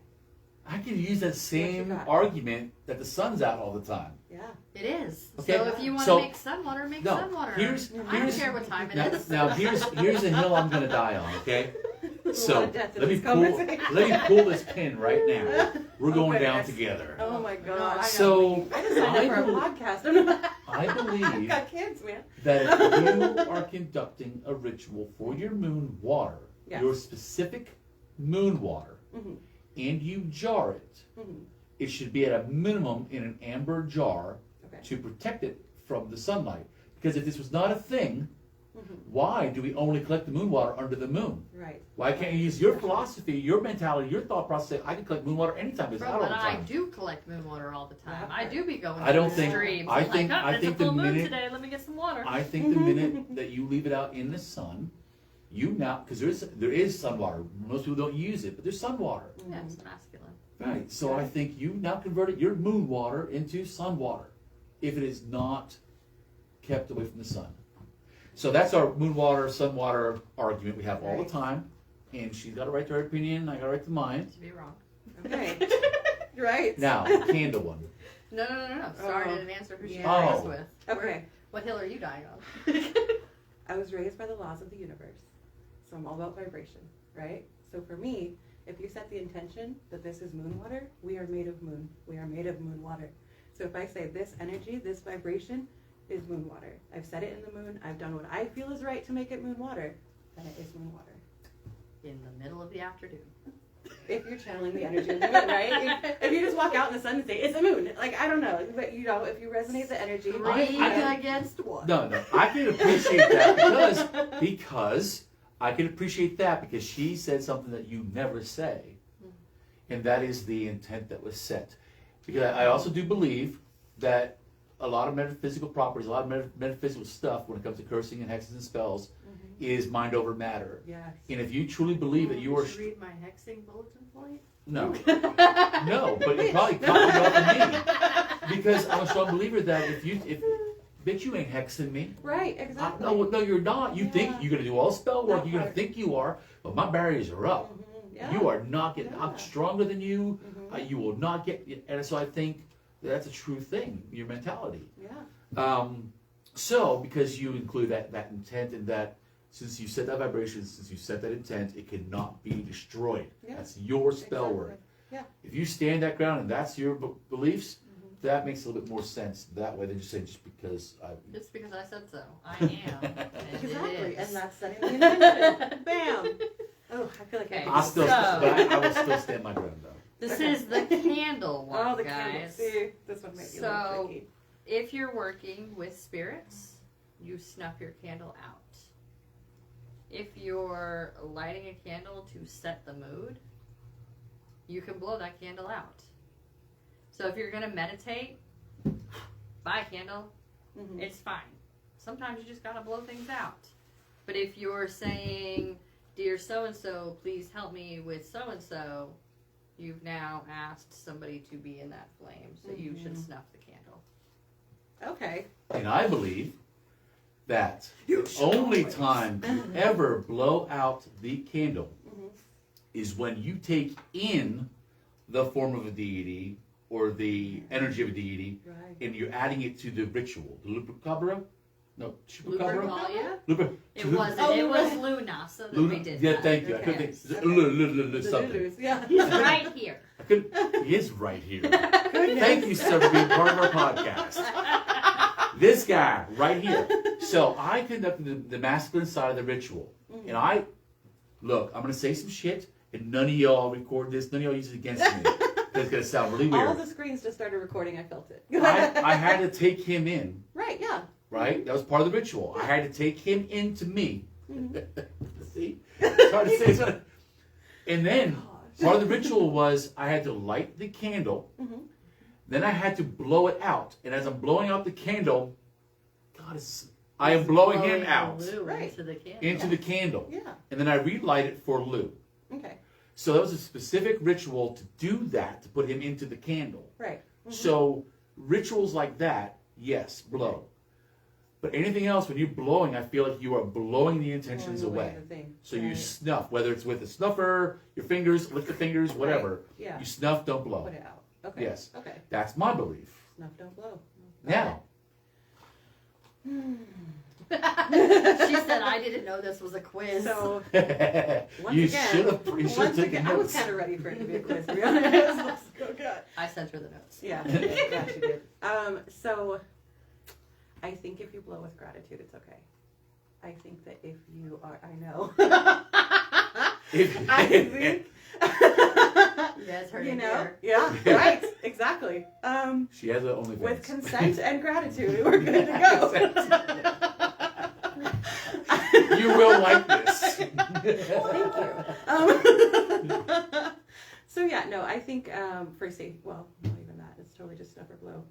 I can use that same got? argument that the sun's out all the time. Yeah. It is. Okay, So if you want so- to make sun water, make No, sun water. here's- I don't care what time it Now, is. now here's a hill I'm gonna die on, okay? There's a So lot of death in let me this pull conversation. this pin right now. We're going Okay, down yes. together. Oh my god. So I just signed up for a podcast. I I've believe got kids, man. that if you are conducting a ritual for your moon water, Yes. your specific moon water, Mhm. and you jar it, Mhm. it should be at a minimum in an amber jar Okay. to protect it from the sunlight. Because if this was not a thing, Mhm. why do we only collect the moon water under the moon? Right. Why can't you use your philosophy, your mentality, your thought process? Say, I can collect moon water anytime. It's Bro, out all but the I time. do collect moon water all the time. That I do be going I don't to the think- streams. I I'm think- like, oh, I it's think a the full moon minute- today. Let me get some water. I think the minute that you leave it out in the sun, you now, because there is sun water. Most people don't use it, but there's sun water. Yeah, it's masculine. Right. So I think you now converted your moon water into sun water, if it is not kept away from the sun. So that's our moon water, sun water argument we have all the Right. time. And she's got a right to her opinion, I got a right to mine. To be wrong. Okay. Right. Now, the candle one. No. Sorry, Oh. I didn't answer who she Yeah. was Oh. with. Okay. What hill are you dying on? I was raised by the laws of the universe. So I'm all about vibration, right? So for me, if you set the intention that this is moon water, we are made of moon. We are made of moon water. So if I say this energy, this vibration is moon water. I've set it in the moon. I've done what I feel is right to make it moon water. Then it is moon water. In the middle of the afternoon. If you're channeling the energy of the moon, right? If you just walk out in the sun and say, it's a moon. Like, I don't know. But, you know, if you resonate the energy. Three I- against one. No, I can appreciate that because I can appreciate that because she said something that you never say, and that is the intent that was set. Because I also do believe that a lot of metaphysical properties, a lot of metaphysical stuff when it comes to cursing and hexes and spells is mind over matter. Yes. And if you truly believe that you are... Did you read my hexing bulletin point? No. No, but you probably copied off of me. Because I'm a strong believer that if bitch, you ain't hexing me. Right, exactly. No, you're not. You think Yeah. you're gonna do all spell work. That You're gonna part. think you are, but my barriers are up. Yeah. You are not getting. Yeah. I'm stronger than you. Mhm. You will not get. And so I think that's a true thing. Your mentality. Yeah. So because you include that intent and that. Since you set that vibration, since you set that intent, it cannot be destroyed. Yeah. That's your spell Exactly. work. Yeah. If you stand that ground and that's your beliefs, that makes a little bit more sense that way than just saying just because I. Just because I said so. I am. And Exactly. it is. And that's setting the intention. Bam. Oh, I feel like Okay. I'll still, So- but I will still stand my ground though. This is the candle one, Oh, the candle. guys. See, this one might be a little So- tricky. If you're working with spirits, you snuff your candle out. If you're lighting a candle to set the mood, you can blow that candle out. So if you're going to meditate, buy a candle, Mhm. it's fine. Sometimes you just got to blow things out. But if you're saying, dear so-and-so, please help me with so-and-so, you've now asked somebody to be in that flame, so you should snuff the candle. Okay. And I believe that the only time you ever blow out the candle Mhm. is when you take in the form of a deity or the energy of a deity Right. and you're adding it to the ritual. The Chupacabra? No, Chupacabra? Lupercalia? Lupa- It wasn't. Oh, it was right. Luna, so that Luna? we did Yeah, that. thank you. I Okay. couldn't think. The Something. Lulus, yeah. He's right here. I couldn't. He is right here. Goodness. Thank you, sir, for being part of our podcast. This guy right here. So I conducted the masculine side of the ritual. Mhm. And I'm going to say some shit, and none of y'all record this, none of y'all use it against me. That's going to sound really All weird. the screens just started recording. I felt it. I had to take him in, Right, yeah. right? That was part of the ritual. I had to take him into me. Mhm. See? It's hard to say. It's hard. And then Gosh. part of the ritual was I had to light the candle. Mhm. Then I had to blow it out. And as I'm blowing out the candle, I am blowing him Blowing out the Lou Right. into the candle. into the candle. Yeah. And then I relight it for Lou. Okay. So that was a specific ritual to do that, to put him into the candle. Right. Mhm. So rituals like that, yes, blow. But anything else, when you're blowing, I feel like you are blowing the intentions away. The thing. So you snuff, whether it's with a snuffer, your fingers, lick the fingers, whatever. Right. Yeah. You snuff, don't blow. Put it out. Okay. Yes. Okay. That's my belief. Snuff, don't blow. Now. She said I didn't know this was a quiz. So once You again, should have pretty sure once taken again, I was notes. kind of ready for it to be a quiz, to be honest. I sent her the notes. Yeah, she did. So I think if you blow with gratitude, it's okay. I think that if you are, I know. I think. You guys heard You it know? here. Yeah, right, exactly. She has a OnlyFans. With consent and gratitude, we're good to go. You will like this. Thank you. So yeah, no, I think for safe, well, not even that. It's totally just snuff or blow.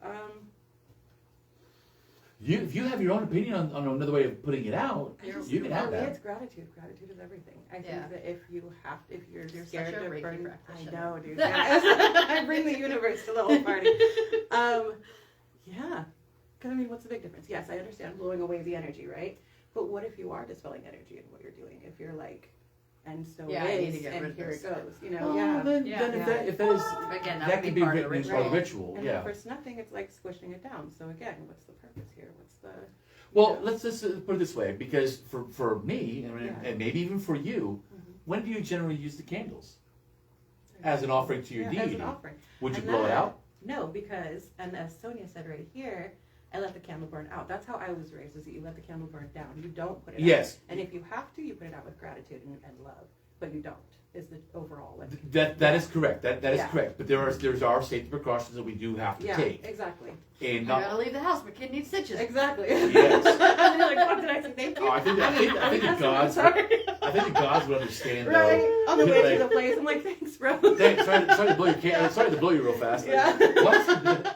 If you have your own opinion on another way of putting it out, you can have For me, that. it's gratitude. Gratitude is everything. I think Yeah. that if you're You're scared such a of Reiki burning, I practitioner. know, dude. Yeah. I bring the universe to the whole party. Yeah. Because I mean, what's the big difference? Yes, I understand blowing away the energy, right? But what if you are dispelling energy in what you're doing? If you're like, and so Yeah, I it need to is, get rid and of here this. it goes. You know, Well, yeah. Then, Yeah. if that is, Again, that would could be be part of the written as ritual. ritual. And Yeah. then for snuffing, it's like squishing it down. So again, what's the purpose here? What's the Well, let's just put it this way, because for me, Yeah. and maybe even for you, Mhm. when do you generally use the candles? As an offering to your As deity. an offering. Would you And blow it that- out? No, because, and as Sonia said right here, I let the candle burn out. That's how I was raised, is that you let the candle burn down. You don't put it out. Yes. And if you have to, you put it out with gratitude and love. But you don't, is the overall. Like, That is correct. That is Yeah. correct. But there are safety precautions that we do have to yeah, take. exactly. And I not, gotta leave the house. My kid needs stitches. Exactly. Yes. And you're like, what did I say? Thank you. Oh, I think the gods. Sorry. I think the gods would understand though. Right. On the way Like, to the place, I'm like, thanks, bro. sorry to blow your sorry to blow you real fast. Yeah. What? As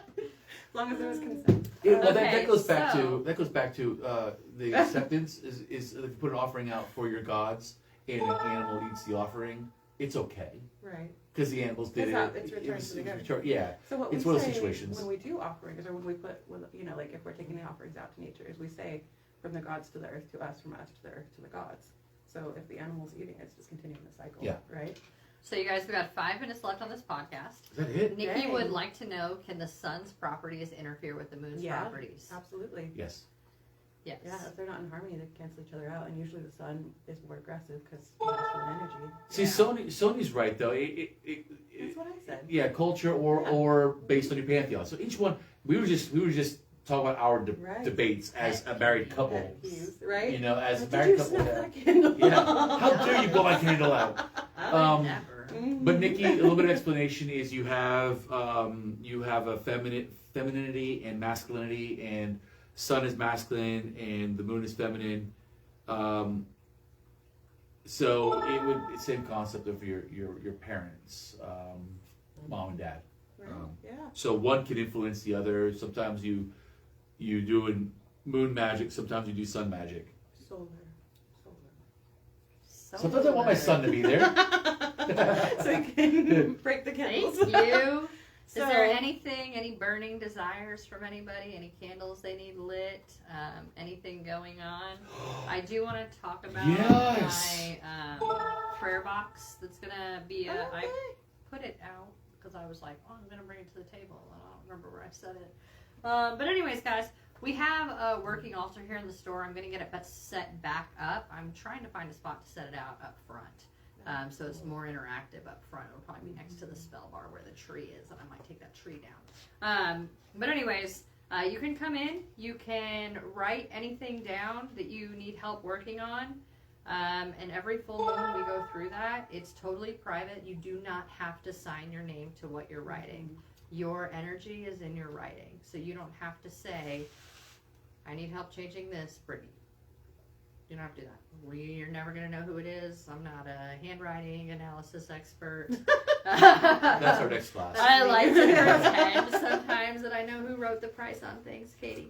long as there was consent. Yeah, well, Okay, that goes back so- to the acceptance is if you put an offering out for your gods and an animal eats the offering, it's okay Right. because the animals did It's it. out- it's returned to the giver. Yeah, So what It's we one of say those situations. when we do offerings, or when we put, you know, like if we're taking the offerings out to nature, is we say from the gods to the earth to us, from us to the earth to the gods. So if the animal's eating, it's just continuing the cycle. Yeah. Right. So you guys, we got 5 minutes left on this podcast. is that it? Nikki Dang. would like to know, can the sun's properties interfere with the moon's Yeah. properties? Absolutely. Yes. Yes. Yeah. If they're not in harmony, they cancel each other out, and usually the sun is more aggressive because masculine energy. See, Yeah. Sony's right though. That's what I said. Yeah, culture or based on your pantheon. So each one, we were just talking about our Right. debates as a married couple. Pet peeves, right? You know, as a Like, married did you couple. snuff Yeah. that candle? Yeah. How dare you blow my candle out? I Um, would never. Mhm. But Nikki, a little bit of explanation is you have a femininity and masculinity, and sun is masculine and the moon is feminine. So it's same concept of your parents, mom and dad. Right. Yeah. So one can influence the other. Sometimes you do moon magic. Sometimes you do sun magic. Solar. Sometimes I want my son to be there. So you can break the candles. Thank you. So- Is there any burning desires from anybody? Any candles they need lit? Anything going on? I do want to talk about Yes. my prayer box that's going to be Okay. I put it out because I was like, oh, I'm going to bring it to the table. And I don't remember where I said it. But anyways, guys, we have a working altar here in the store. I'm going to get it set back up. I'm trying to find a spot to set it out up front. So it's more interactive up front. It'll probably be next to the spell bar where the tree is, and I might take that tree down. But anyways, you can come in. You can write anything down that you need help working on. And every full moon we go through that. It's totally private. You do not have to sign your name to what you're writing. Your energy is in your writing. So you don't have to say, I need help changing this, Brittany. You don't have to do that. You're never going to know who it is. I'm not a handwriting analysis expert. That's our next class. I like to pretend sometimes that I know who wrote the price on things, Katie.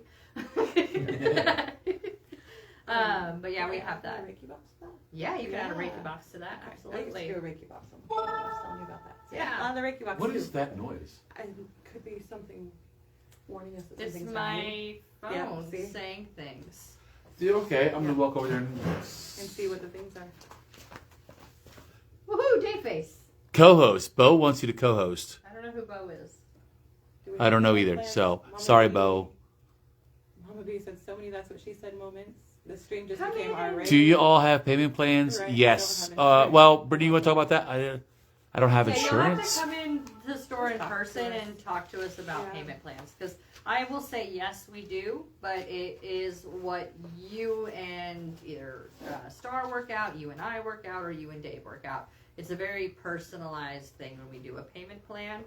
But yeah, we have that. Reiki box to that? Yeah, you can add a Yeah. Reiki box to that. I used to Absolutely. do a Reiki box. Someone was telling me about that. So Yeah. on the Reiki box What too. is that noise? And could be something. warning us that It's something's happening. my Yeah, phone see? saying things. Dude, okay, I'm gonna walk over there And see what the things are. Woohoo, Dayface. co-host. Bo wants you to co-host. I don't know who Bo is. Do we I don't have know any either. plans? So Mama sorry, B- Bo. Mama B said so many that's what she said moments. The stream just Come became in. our Do regular. you all have payment plans? Right, I Yes. don't have insurance. Well, Brittany, you want to talk about that? I don't have Yeah, insurance. you'll have to come in to the store in Talk to person us. and talk to us about Yeah. payment plans. Because I will say, yes, we do, but it is what you and either Star work out, you and I work out, or you and Dave work out. It's a very personalized thing when we do a payment plan.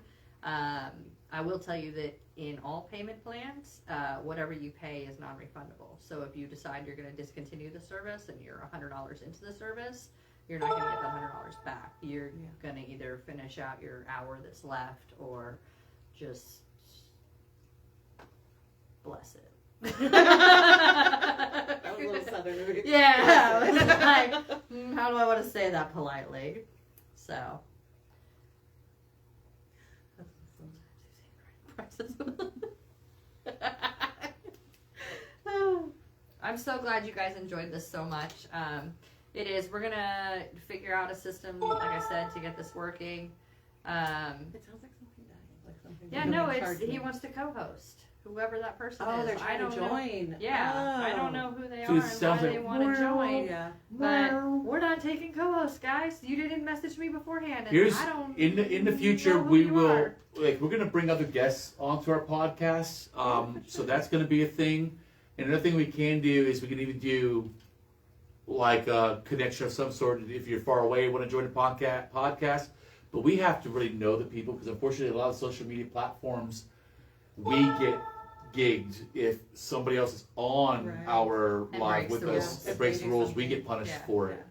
I will tell you that in all payment plans, whatever you pay is non-refundable. So if you decide you're going to discontinue the service and you're $100 into the service, you're not going to get the $100 back. You're going to either finish out your hour that's left or just bless it. That was a little southern. Yeah, I was like, how do I want to say that politely? So. I'm so glad you guys enjoyed this so much. It is. We're gonna figure out a system, like I said, to get this working. It sounds like something dying. Like something Yeah, doing no, in it's charge he of- wants to co-host. Whoever that person Oh, is. they're I trying don't to know. join. Yeah, I don't Oh. know who they So are it and why sounds they like- want to join. Yeah. But we're not taking co-hosts, guys. You didn't message me beforehand, and Here's I don't. in the future know who we you will are. we're gonna bring other guests onto our podcast. So that's gonna be a thing. And another thing we can do is we can even do like a connection of some sort if you're far away and want to join the podcast. But we have to really know the people because unfortunately a lot of social media platforms we get gigged if somebody else is on Right. our And live breaks with the us rules. and If breaks they the do rules, we something. get punished Yeah. for it.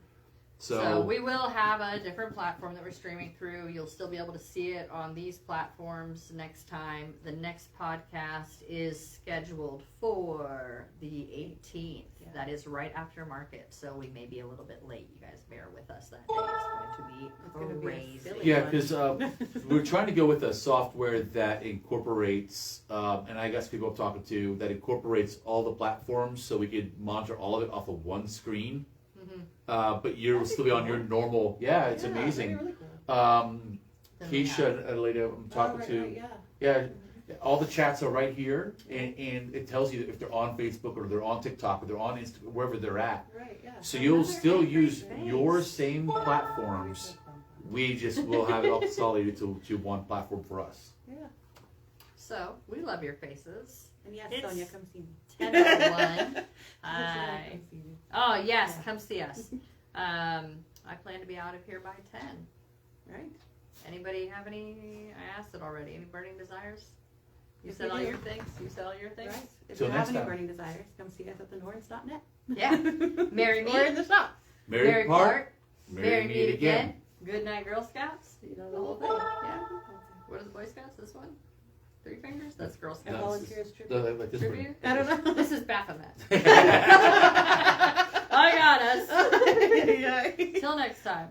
So we will have a different platform that we're streaming through. You'll still be able to see it on these platforms next time. The next podcast is scheduled for the 18th. Yeah. That is right after market, so we may be a little bit late. You guys bear with us that day. It's going to be crazy. Yeah, because we're trying to go with a software that incorporates, and I guess people I'm talking to, that incorporates all the platforms so we could monitor all of it off of one screen. But you'll That'd be still be on cool. your normal. Yeah, it's Yeah, amazing. that'd be really cool. Then we have- Keisha, a lady I'm talking right, to, right, yeah, all the chats are right here, and it tells you if they're on Facebook or they're on TikTok or they're on Instagram, wherever they're at. Right, yeah. So you'll Another still angry use face. your same platforms. We just will have it all consolidated to one platform for us. Yeah. So we love your faces. And yes, It's- Sonia, come see me. 10:01. Hi. Hi. Oh yes, come see us. I plan to be out of here by 10. Right. Anybody have any? I asked it already. Any burning desires? You If said we all do. your things. You said all your things. Right. If Till you next have any time. burning desires, come see us at the Norns.net. Yeah. Marry me. Or in the shop. Mary Park, Marry me again. Good night, Girl Scouts. You know the whole thing. Oh. Yeah. What are the Boy Scouts? This one? 3 fingers? That's Girl And No, Scouts. volunteers tribute. Like this Tribute? I don't know. This is Baphomet. I got us. Till next time.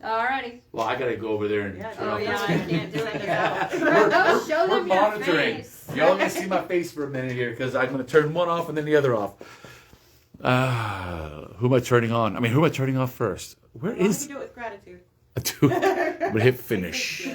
Alrighty. Well, I gotta go over there and Yeah, turn Oh off yeah, this. I can't do it Yeah. now. Go show We're them your monitoring. face. Y'all gonna see my face for a minute here because I'm gonna turn one off and then the other off. Who am I turning on? I mean, who am I turning off first? Where Why don't is? you do it with gratitude? I'm gonna hit finish.